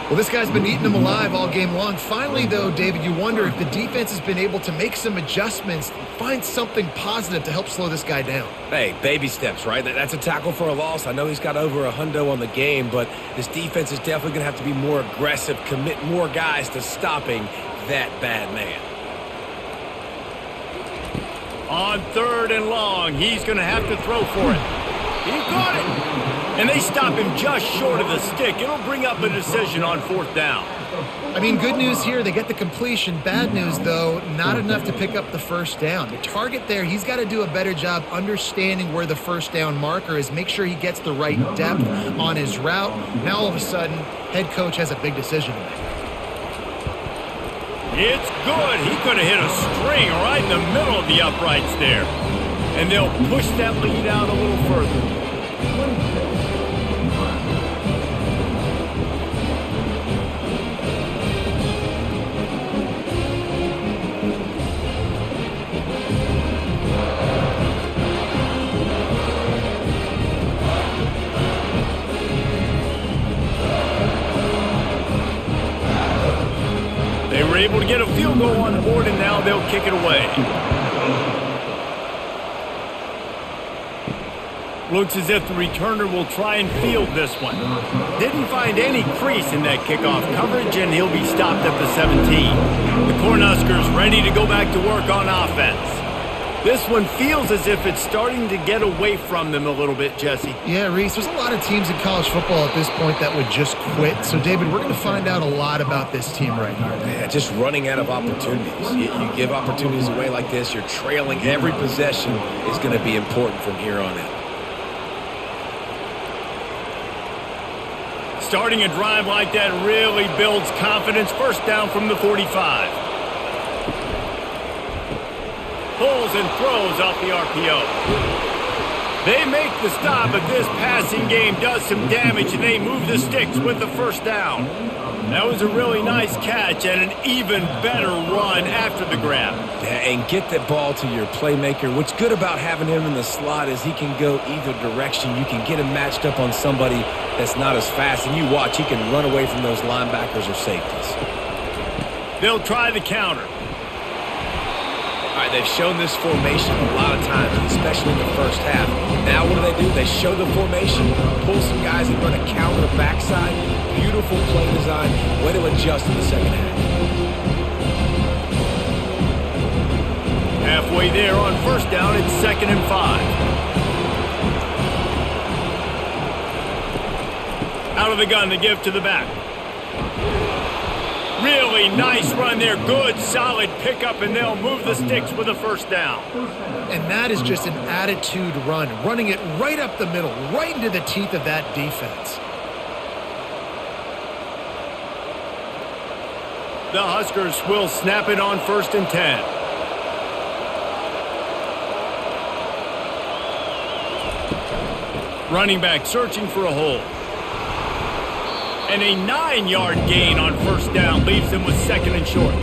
Well, this guy's been eating them alive all game long. Finally, though, David, you wonder if the defense has been able to make some adjustments, find something positive to help slow this guy down. Hey, baby steps, right? That's a tackle for a loss. I know he's got over $100 on the game, but this defense is definitely going to have to be more aggressive, commit more guys to stopping that bad man. On 3rd and long, he's going to have to throw for it. He got it. And they stop him just short of the stick. It'll bring up a decision on 4th down. I mean, good news here, they get the completion. Bad news, though, not enough to pick up the first down. The target there, he's got to do a better job understanding where the first down marker is, make sure he gets the right depth on his route. Now, all of a sudden, head coach has a big decision to make. It's good. He could have hit a string right in the middle of the uprights there. And they'll push that lead out a little further. They were able to get a field goal on the board, and now they'll kick it away. Looks as if the returner will try and field this one. Didn't find any crease in that kickoff coverage, and he'll be stopped at the 17. The Cornhuskers ready to go back to work on offense. This one feels as if it's starting to get away from them a little bit, Jesse. Yeah, Reese, there's a lot of teams in college football at this point that would just quit. So, David, we're going to find out a lot about this team right here. Yeah, just running out of opportunities. You give opportunities away like this, you're trailing. Every possession is going to be important from here on out. Starting a drive like that really builds confidence. First down from the 45. Pulls and throws off the RPO. They make the stop, but this passing game does some damage, and they move the sticks with the first down. That was a really nice catch and an even better run after the grab. Yeah, and get that ball to your playmaker. What's good about having him in the slot is he can go either direction. You can get him matched up on somebody that's not as fast, and you watch, he can run away from those linebackers or safeties. They'll try the counter. All right, they've shown this formation a lot of times, especially in the first half. Now what do? They show the formation, pull some guys and run a counter backside. Beautiful play design. Way to adjust in the second half. Halfway there on first down, it's 2nd and 5. Out of the gun to give to the back. Really nice run there. Good, solid pickup, and they'll move the sticks with a first down. And that is just an attitude run, running it right up the middle, right into the teeth of that defense. The Huskers will snap it on 1st and 10. Running back searching for a hole. And a 9-yard gain on first down leaves them with 2nd and short.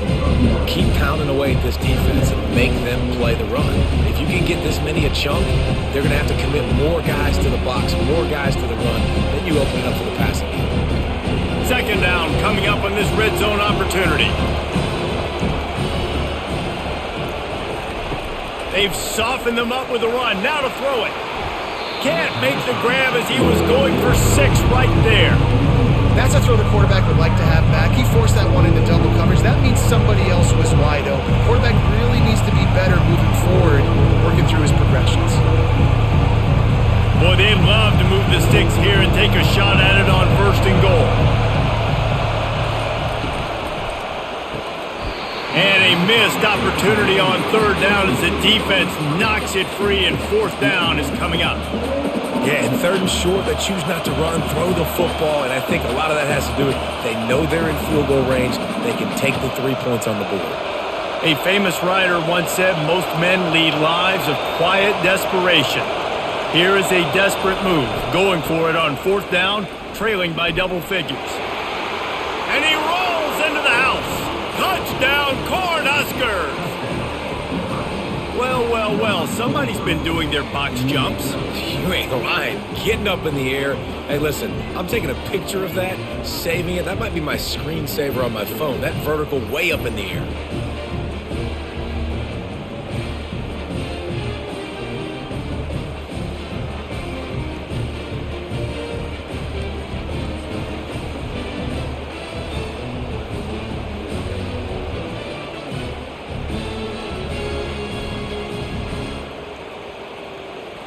Keep pounding away at this defense and make them play the run. If you can get this many a chunk, they're going to have to commit more guys to the box, more guys to the run. Then you open it up for the passing game. 2nd down coming up on this red zone opportunity. They've softened them up with a run. Now to throw it. Can't make the grab as he was going for 6 right there. That's a throw the quarterback would like to have back. He forced that one into double coverage. That means somebody else was wide open. The quarterback really needs to be better moving forward, working through his progressions. Boy, they'd love to move the sticks here and take a shot at it on 1st and goal. And a missed opportunity on 3rd down as the defense knocks it free, and 4th down is coming up. Yeah, and 3rd and short, they choose not to run, throw the football, and I think a lot of that has to do with they know they're in field goal range. They can take the 3 points on the board. A famous writer once said, most men lead lives of quiet desperation. Here is a desperate move, going for it on 4th down, trailing by double figures. And he rolls into the house. Touchdown, Cornhuskers! Well, somebody's been doing their box jumps. You ain't lying. Getting up in the air. Hey, listen, I'm taking a picture of that, saving it. That might be my screensaver on my phone. That vertical way up in the air.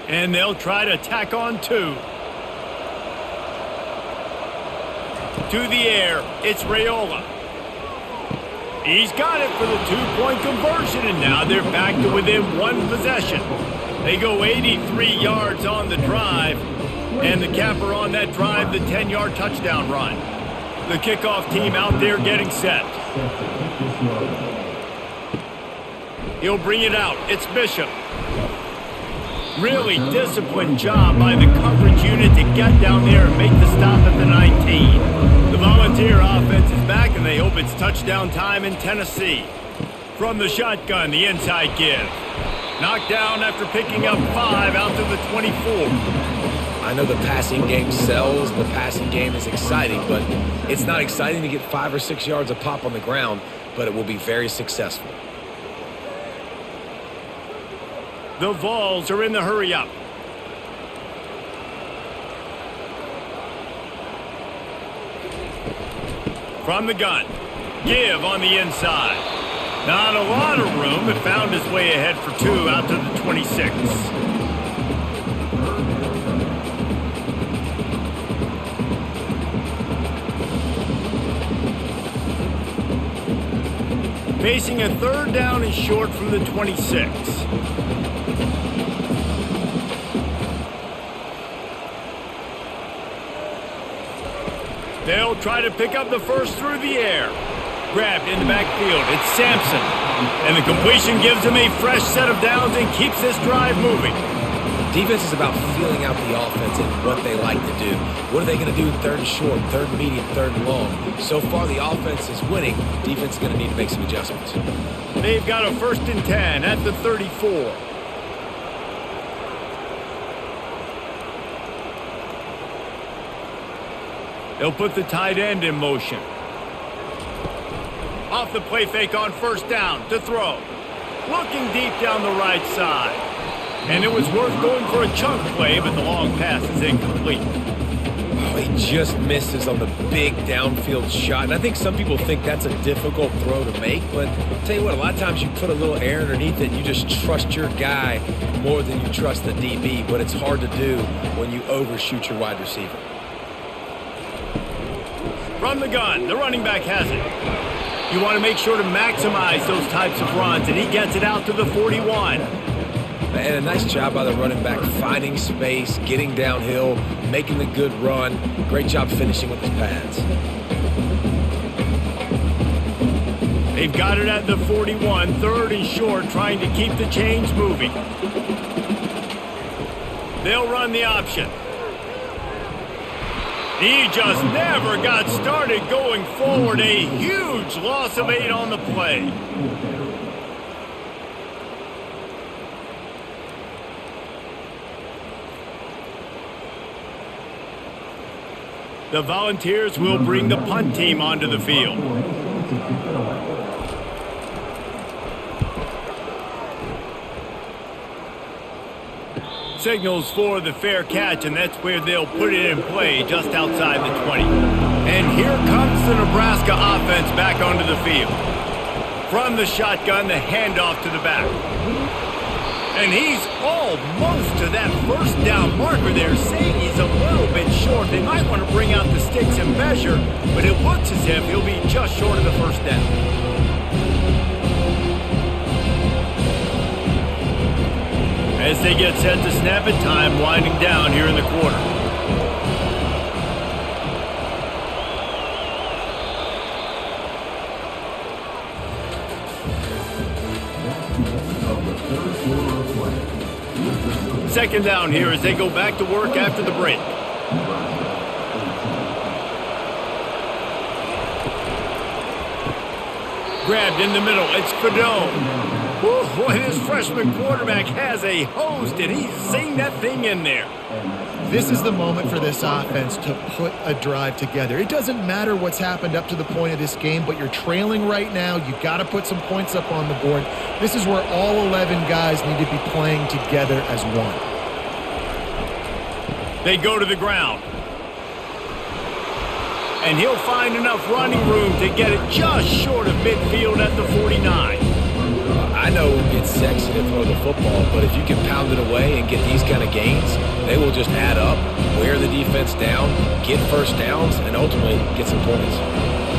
And they'll try to tack on 2. To the air, it's Raiola. He's got it for the 2-point conversion, and now they're back to within 1 possession. They go 83 yards on the drive, and the capper on that drive, the 10-yard touchdown run. The kickoff team out there getting set. set to kick this yard goal. He'll bring it out. It's Bishop. Really disciplined job by the coverage unit to get down there and make the stop at the 19. The Volunteer offense is back, and they hope it's touchdown time in Tennessee. From the shotgun, the inside give. Knocked down after picking up 5 out to the 24. I know the passing game sells, the passing game is exciting, but it's not exciting to get 5 or 6 yards a pop on the ground, but it will be very successful. The Vols are in the hurry-up. From the gun, give on the inside. Not a lot of room, but found his way ahead for 2 out to the 26. Facing a 3rd down and short from the 26. They'll try to pick up the first through the air. Grabbed in the backfield. It's Sampson. And the completion gives him a fresh set of downs and keeps this drive moving. Defense is about feeling out the offense and what they like to do. What are they going to do 3rd and short, 3rd and medium, 3rd and long? So far, the offense is winning. Defense is going to need to make some adjustments. They've got a 1st and 10 at the 34. They'll put the tight end in motion. Off the play fake on 1st down to throw. Looking deep down the right side. And it was worth going for a chunk play, but the long pass is incomplete. Oh, he just misses on the big downfield shot. And I think some people think that's a difficult throw to make, but I'll tell you what, a lot of times you put a little air underneath it, you just trust your guy more than you trust the DB, but it's hard to do when you overshoot your wide receiver. From the gun, the running back has it. You want to make sure to maximize those types of runs, and he gets it out to the 41. And a nice job by the running back, finding space, getting downhill, making the good run. Great job finishing with his pads. They've got it at the 41, 3rd and short, trying to keep the chains moving. They'll run the option. He just never got started going forward. A huge loss of 8 on the play. The Volunteers will bring the punt team onto the field. Signals for the fair catch, and that's where they'll put it in play, just outside the 20. And here comes the Nebraska offense back onto the field. From the shotgun, the handoff to the back. And he's almost to that 1st down marker there, saying he's a little bit short. They might want to bring out the sticks and measure, but it looks as if he'll be just short of the 1st down. As they get set to snap it, time winding down here in the quarter. Second down here as they go back to work after the break. Grabbed in the middle. It's Fedone. Oh, and his freshman quarterback has a hose. Did he sing that thing in there? This is the moment for this offense to put a drive together. It doesn't matter what's happened up to the point of this game, but you're trailing right now. You got to put some points up on the board. This is where all 11 guys need to be playing together as one. They go to the ground. And he'll find enough running room to get it just short of midfield at the 49. I know it's sexy to throw the football, but if you can pound it away and get these kind of gains, they will just add up, wear the defense down, get 1st downs, and ultimately get some points.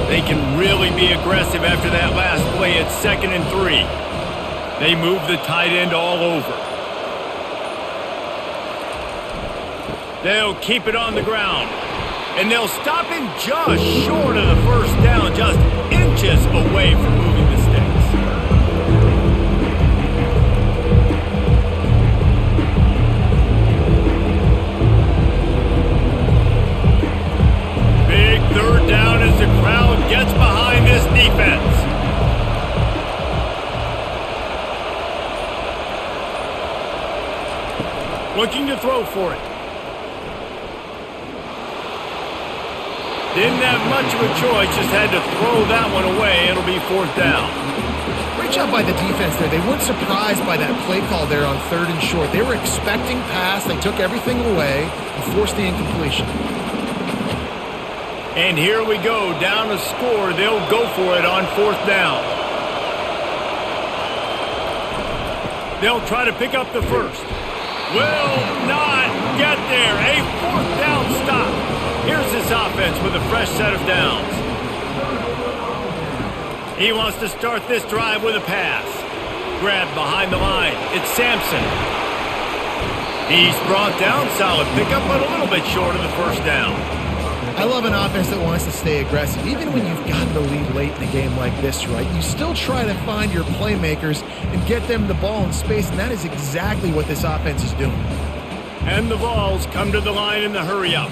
They can really be aggressive after that last play at 2nd and 3. They move the tight end all over. They'll keep it on the ground. And they'll stop him just short of the first down, just inches away from moving the sticks. Big third down as the crowd gets behind this defense. Looking to throw for it. Didn't have much of a choice, just had to throw that one away. It'll be fourth down. Great job by the defense there. They weren't surprised by that play call there on third and short. They were expecting pass. They took everything away and forced the incompletion. And here we go, down a score. They'll go for it on fourth down. They'll try to pick up the first. Will not get there. A fourth down stop. Here's this offense with a fresh set of downs. He wants to start this drive with a pass. Grabbed behind the line. It's Sampson. He's brought down. Solid pickup, but a little bit short of the first down. I love an offense that wants to stay aggressive. Even when you've gotten the lead late in a game like this, right, you still try to find your playmakers and get them the ball in space, and that is exactly what this offense is doing. And the Vols come to the line in the hurry-up.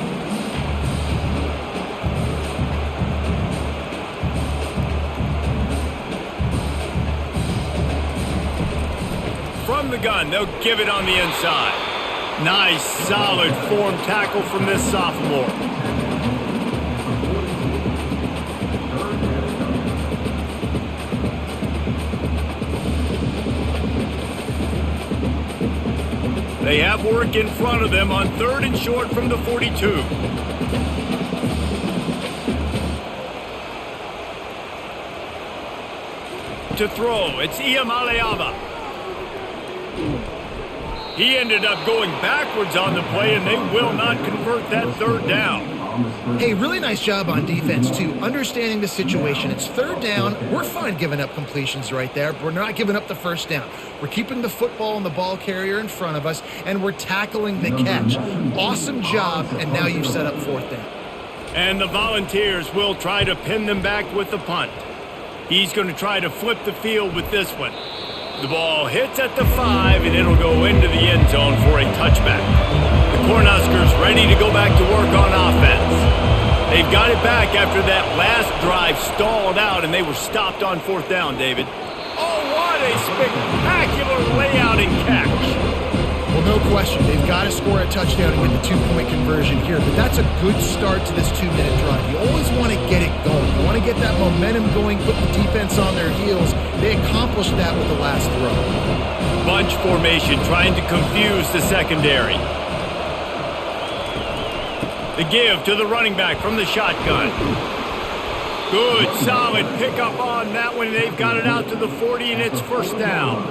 From the gun, they'll give it on the inside. Nice, solid form tackle from this sophomore. They have work in front of them on third and short from the 42. To throw, it's Iamaleava. He ended up going backwards on the play, and they will not convert that third down. Hey, really nice job on defense, too. Understanding the situation. It's third down. We're fine giving up completions right there. We're not giving up the first down. We're keeping the football and the ball carrier in front of us, and we're tackling the catch. Awesome job, and now you've set up fourth down. And the Volunteers will try to pin them back with the punt. He's going to try to flip the field with this one. The ball hits at the 5, and it'll go into the end zone for a touchback. The Cornhuskers ready to go back to work on offense. They've got it back after that last drive stalled out, and they were stopped on fourth down, David. Oh, what a spectacular layout and catch. Well, no question. They've got to score a touchdown and get the two-point conversion here, but that's a good start to this 2-minute drive. You always want to get it going. You want to get that momentum going, put the defense on their heels. They accomplished that with the last throw. Bunch formation trying to confuse the secondary. The give to the running back from the shotgun. Good, solid pickup on that one. They've got it out to the 40, and it's first down.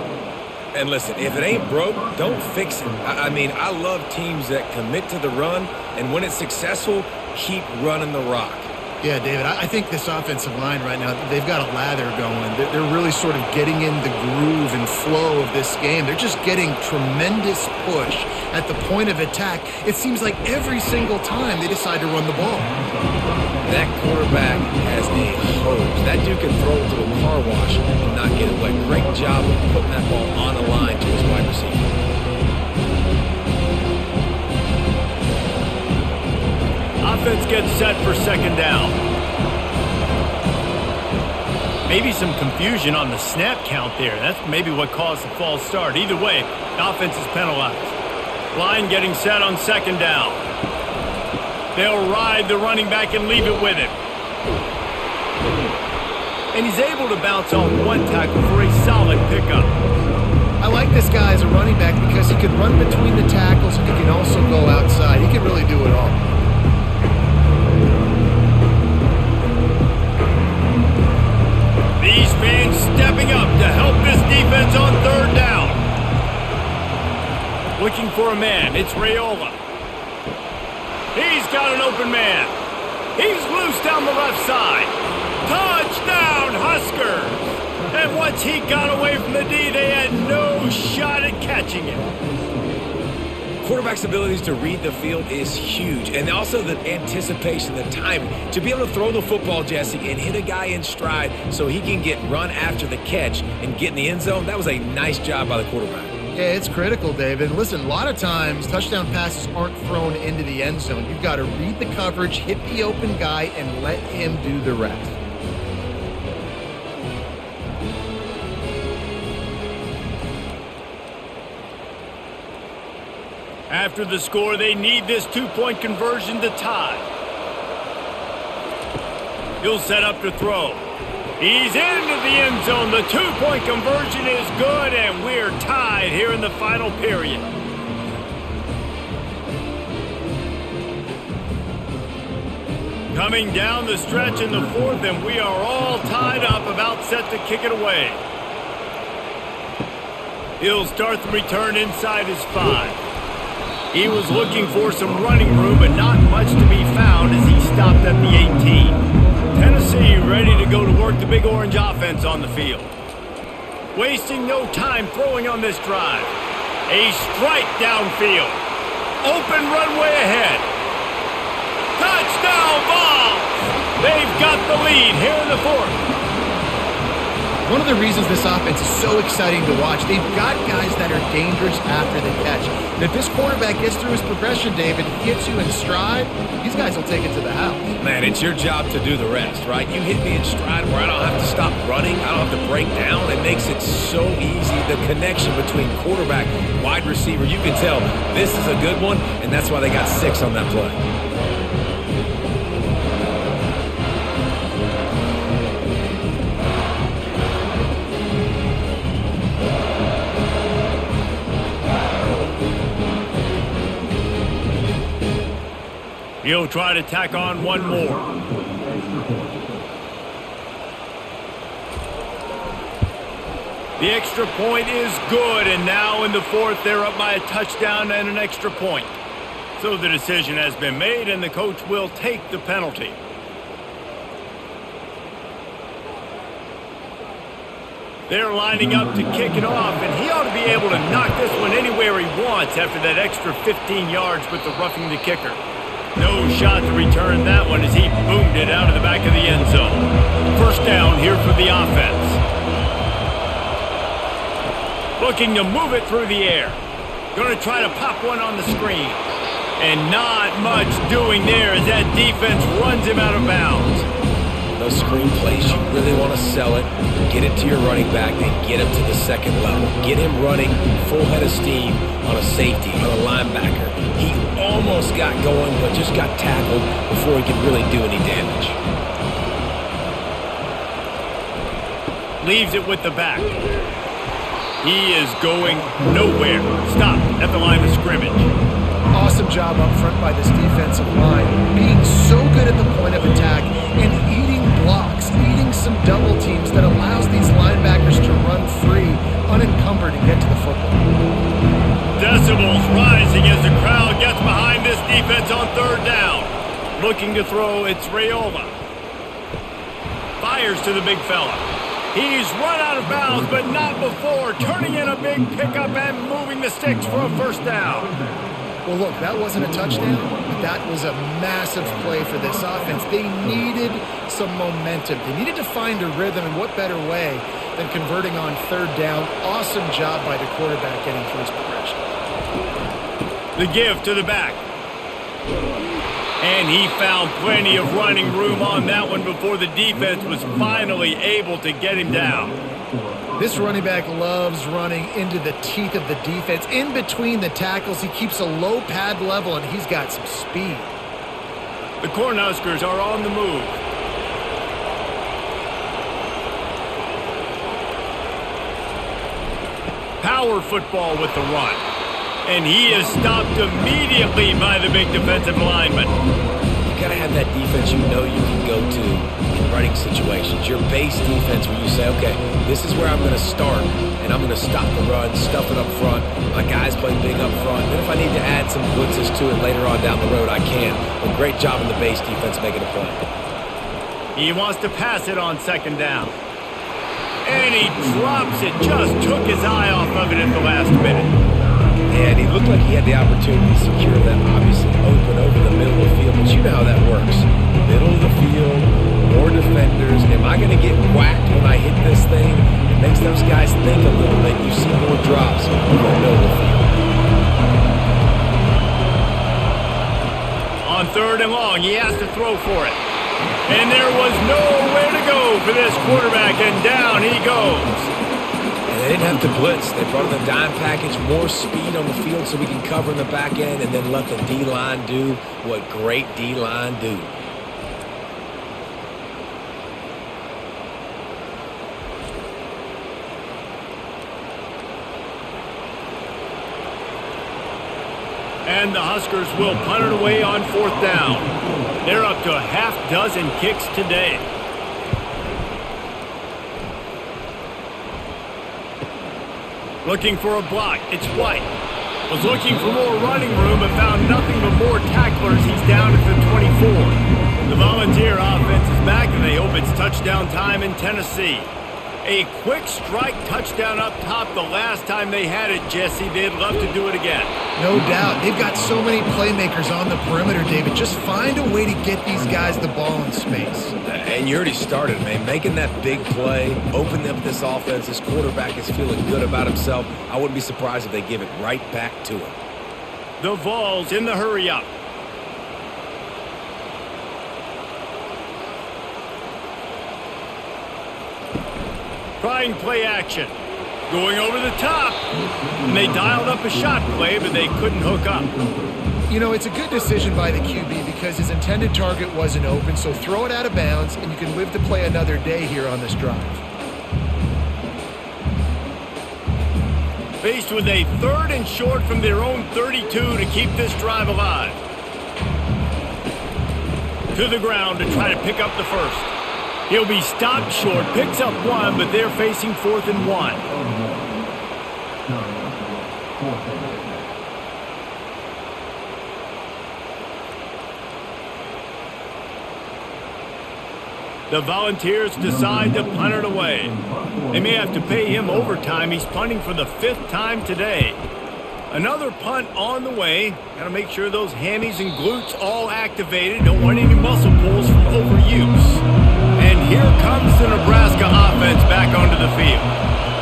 And listen, if it ain't broke, don't fix it. I mean, I love teams that commit to the run, and when it's successful, keep running the rock. Yeah, David, I think this offensive line right now, they've got a lather going. They're really sort of getting in the groove and flow of this game. They're just getting tremendous push at the point of attack. It seems like every single time they decide to run the ball. That quarterback has a hose. That dude can throw it to a car wash and not get it wet. Great job of putting that ball on the line to his wide receiver. Offense gets set for second down. Maybe some confusion on the snap count there. That's maybe what caused the false start. Either way, offense is penalized. Line getting set on second down. They'll ride the running back and leave it with him. And he's able to bounce off one tackle for a solid pickup. I like this guy as a running back because he can run between the tackles and he can also go outside. He can really do it all. These fans stepping up to help this defense on third down. Looking for a man. It's Raiola. He's got an open man. He's loose down the left side. Touchdown, Huskers! And once he got away from the D, they had no shot at catching him. Quarterback's abilities to read the field is huge, and also the anticipation, the timing. To be able to throw the football, Jesse, and hit a guy in stride so he can get run after the catch and get in the end zone, that was a nice job by the quarterback. Yeah, it's critical, David. Listen, a lot of times touchdown passes aren't thrown into the end zone. You've got to read the coverage, hit the open guy, and let him do the rest. After the score, they need this two-point conversion to tie. He'll set up to throw. He's into the end zone. The two-point conversion is good, and we're tied here in the final period. Coming down the stretch in the fourth, and we are all tied up, about set to kick it away. He'll start the return inside his 5. He was looking for some running room, but not much to be found as he stopped at the 18. Tennessee ready to go to work the Big Orange offense on the field. Wasting no time throwing on this drive. A strike downfield. Open runway ahead. Touchdown ball! They've got the lead here in the fourth. One of the reasons this offense is so exciting to watch, they've got guys that are dangerous after the catch. And if this quarterback gets through his progression, David, gets you in stride, these guys will take it to the house. Man, it's your job to do the rest, right? You hit me in stride where I don't have to stop running. I don't have to break down. It makes it so easy. The connection between quarterback, wide receiver, you can tell this is a good one, and that's why they got 6 on that play. He'll try to tack on one more. The extra point is good, and now in the fourth, they're up by a touchdown and an extra point. So the decision has been made, and the coach will take the penalty. They're lining up to kick it off, and he ought to be able to knock this one anywhere he wants after that extra 15 yards with the roughing the kicker. No shot to return that one as he boomed it out of the back of the end zone. First down here for the offense. Looking to move it through the air. Going to try to pop one on the screen. And not much doing there as that defense runs him out of bounds. Those screen plays, you really want to sell it, get it to your running back, and get him to the second level. Get him running full head of steam on a safety, on a linebacker. He almost got going, but just got tackled before he could really do any damage. Leaves it with the back. He is going nowhere. Stop at the line of scrimmage. Awesome job up front by this defensive line, being so good at the point of attack and eating blocks, eating some double teams that allows these linebackers to run free, unencumbered, and get to the football. Decibels rising as the crowd gets behind this defense on third down. Looking to throw, it's Raiola. Fires to the big fella. He's run out of bounds, but not before turning in a big pickup and moving the sticks for a first down. Well, look, that wasn't a touchdown, but that was a massive play for this offense. They needed some momentum. They needed to find a rhythm, and what better way than converting on third down. Awesome job by the quarterback getting through his progression. The give to the back. And he found plenty of running room on that one before the defense was finally able to get him down. This running back loves running into the teeth of the defense. In between the tackles, he keeps a low pad level, and he's got some speed. The Cornhuskers are on the move. Power football with the run. And he is stopped immediately by the big defensive lineman. You got to have that defense you know you can go to in running situations. Your base defense where you say, okay, this is where I'm going to start, and I'm going to stop the run, stuff it up front. My guys play big up front. Then if I need to add some blitzes to it later on down the road, I can. But great job in the base defense making a play. He wants to pass it on second down. And he drops it. Just took his eye off of it at the last minute. And he looked like he had the opportunity to secure that, obviously open over the middle of the field, but you know how that works. Middle of the field, more defenders. Am I going to get whacked when I hit this thing? It makes those guys think a little bit. You see more drops over the middle of the field. On 3rd and long, he has to throw for it. And there was nowhere to go for this quarterback, and down he goes. And they didn't have to blitz. They brought in the dime package, more speed on the field so we can cover in the back end, and then let the D-line do what great D-line do. And the Huskers will punt it away on 4th down. They're up to a half dozen kicks today. Looking for a block. It's White. Was looking for more running room but found nothing but more tacklers. He's down at the 24. The Volunteer offense is back, and they hope it's touchdown time in Tennessee. A quick strike touchdown up top the last time they had it, Jesse. They'd love to do it again. No doubt. They've got so many playmakers on the perimeter, David. Just find a way to get these guys the ball in space. And you already started, man. Making that big play, opening up this offense. This quarterback is feeling good about himself. I wouldn't be surprised if they give it right back to him. The Vols in the hurry-up. Trying play action. Going over the top. And they dialed up a shot play, but they couldn't hook up. You know, it's a good decision by the QB because his intended target wasn't open, so throw it out of bounds, and you can live to play another day here on this drive. Faced with a 3rd and short from their own 32 to keep this drive alive. To the ground to try to pick up the first. He'll be stopped short, picks up 1, but they're facing 4th and 1. The Volunteers decide to punt it away. They may have to pay him overtime. He's punting for the 5th time today. Another punt on the way. Got to make sure those hammies and glutes all activated. Don't want any muscle pulls from overuse. And here comes the Nebraska offense back onto the field.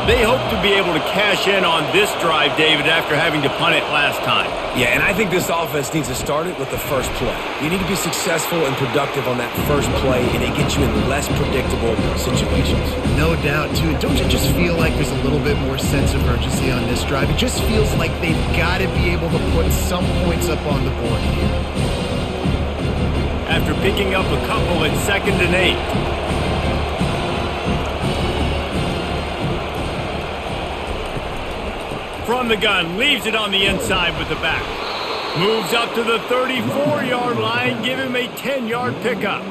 They hope to be able to cash in on this drive, David, after having to punt it last time. Yeah, and I think this offense needs to start it with the first play. You need to be successful and productive on that first play, and it gets you in less predictable situations. No doubt, too. Don't you just feel like there's a little bit more sense of urgency on this drive? It just feels like they've got to be able to put some points up on the board here. After picking up a couple at 2nd and 8. From the gun, leaves it on the inside with the back. Moves up to the 34-yard line, give him a 10-yard pickup.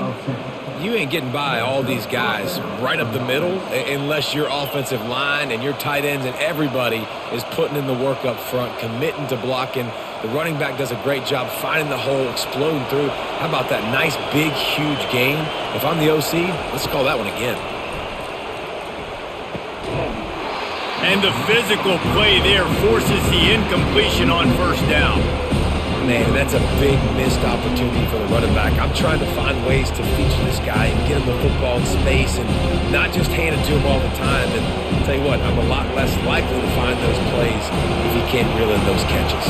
You ain't getting by all these guys right up the middle unless your offensive line and your tight ends and everybody is putting in the work up front, committing to blocking. The running back does a great job finding the hole, exploding through. How about that nice, big, huge gain? If I'm the OC, let's call that one again. And the physical play there forces the incompletion on 1st down. Man, that's a big missed opportunity for the running back. I'm trying to find ways to feature this guy and get him the football in space and not just hand it to him all the time. And I'll tell you what, I'm a lot less likely to find those plays if he can't reel in those catches.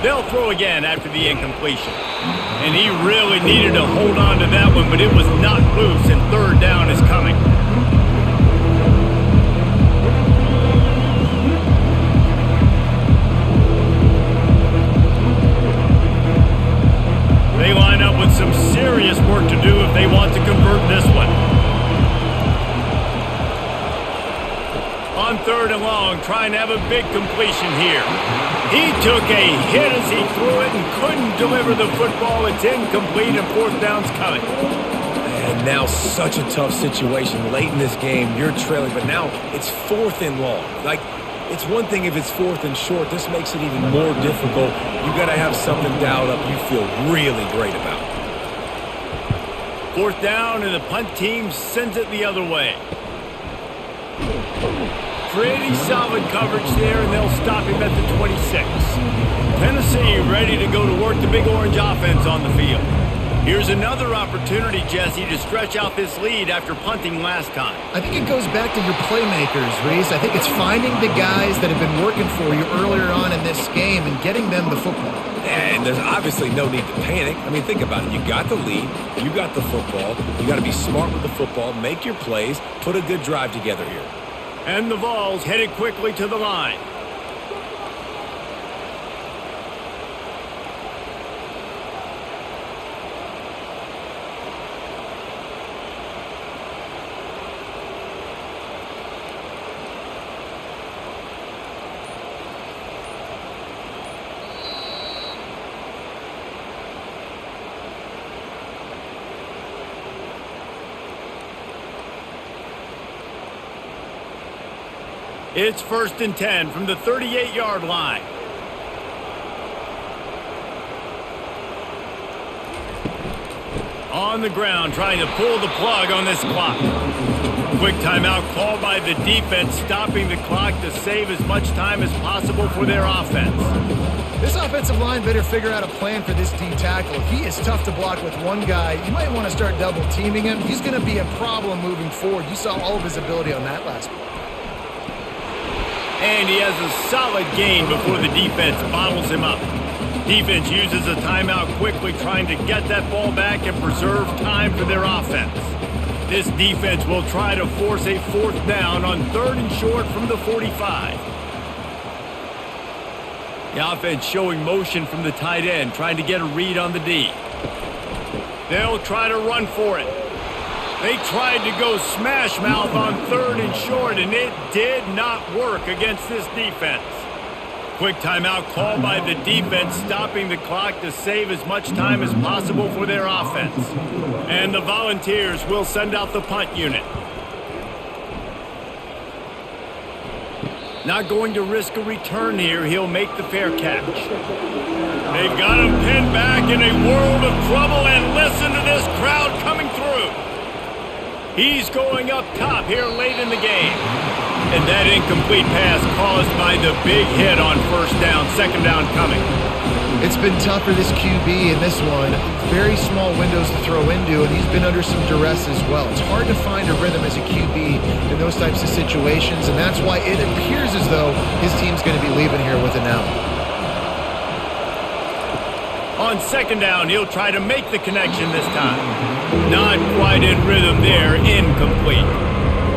They'll throw again after the incompletion. And he really needed to hold on to that one, but it was not loose, and 3rd down is coming. They line up with some serious work to do if they want to convert this one. On 3rd and long, trying to have a big completion here. He took a hit as he threw it and couldn't deliver the football. It's incomplete, and 4th down's coming. And now such a tough situation late in this game. You're trailing, but now it's 4th and long. Like, it's one thing if it's 4th and short. This makes it even more difficult. You got to have something dialed up you feel really great about. 4th down, and the punt team sends it the other way. Pretty solid coverage there, and they'll stop him at the 26. Tennessee ready to go to work the Big Orange offense on the field. Here's another opportunity, Jesse, to stretch out this lead after punting last time. I think it goes back to your playmakers, Reese. I think it's finding the guys that have been working for you earlier on in this game and getting them the football. And there's obviously no need to panic. I mean, think about it. You got the lead. You got the football. You got to be smart with the football. Make your plays. Put a good drive together here. And the Vols headed quickly to the line. It's 1st and 10 from the 38-yard line. On the ground, trying to pull the plug on this clock. Quick timeout called by the defense, stopping the clock to save as much time as possible for their offense. This offensive line better figure out a plan for this D tackle. If he is tough to block with one guy, you might want to start double teaming him. He's going to be a problem moving forward. You saw all of his ability on that last play. And he has a solid gain before the defense bottles him up. Defense uses a timeout quickly, trying to get that ball back and preserve time for their offense. This defense will try to force a 4th down on 3rd and short from the 45. The offense showing motion from the tight end, trying to get a read on the D. They'll try to run for it. They tried to go smash mouth on 3rd and short, and it did not work against this defense. Quick timeout called by the defense, stopping the clock to save as much time as possible for their offense. And the Volunteers will send out the punt unit. Not going to risk a return here. He'll make the fair catch. They've got him pinned back in a world of trouble, and listen to this crowd coming through. He's going up top here late in the game. And that incomplete pass caused by the big hit on 1st down, 2nd down coming. It's been tough for this QB in this one. Very small windows to throw into, and he's been under some duress as well. It's hard to find a rhythm as a QB in those types of situations, and that's why it appears as though his team's going to be leaving here with an out. On 2nd down, he'll try to make the connection this time. Not quite in rhythm there, incomplete.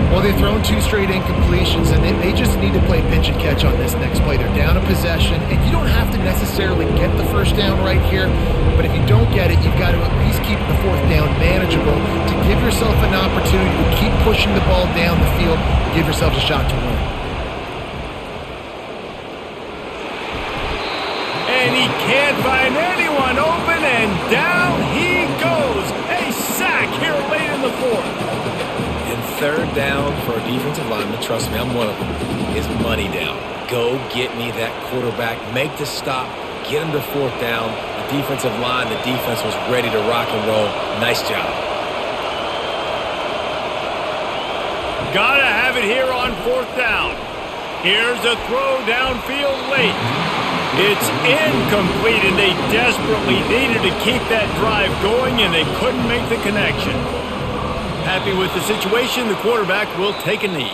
Well, they've thrown 2 straight incompletions, and they just need to play pitch and catch on this next play. They're down a possession, and you don't have to necessarily get the 1st down right here, but if you don't get it, you've got to at least keep the 4th down manageable to give yourself an opportunity to keep pushing the ball down the field, give yourself a shot to win. And he can't find anyone open, and down he goes. A sack here late in the 4th. And 3rd down for a defensive lineman, trust me, I'm one of them, is money down. Go get me that quarterback, make the stop, get him to 4th down. The defensive line, the defense was ready to rock and roll. Nice job. Gotta have it here on 4th down. Here's a throw downfield late. It's incomplete, and they desperately needed to keep that drive going, and they couldn't make the connection. Happy with the situation, the quarterback will take a knee.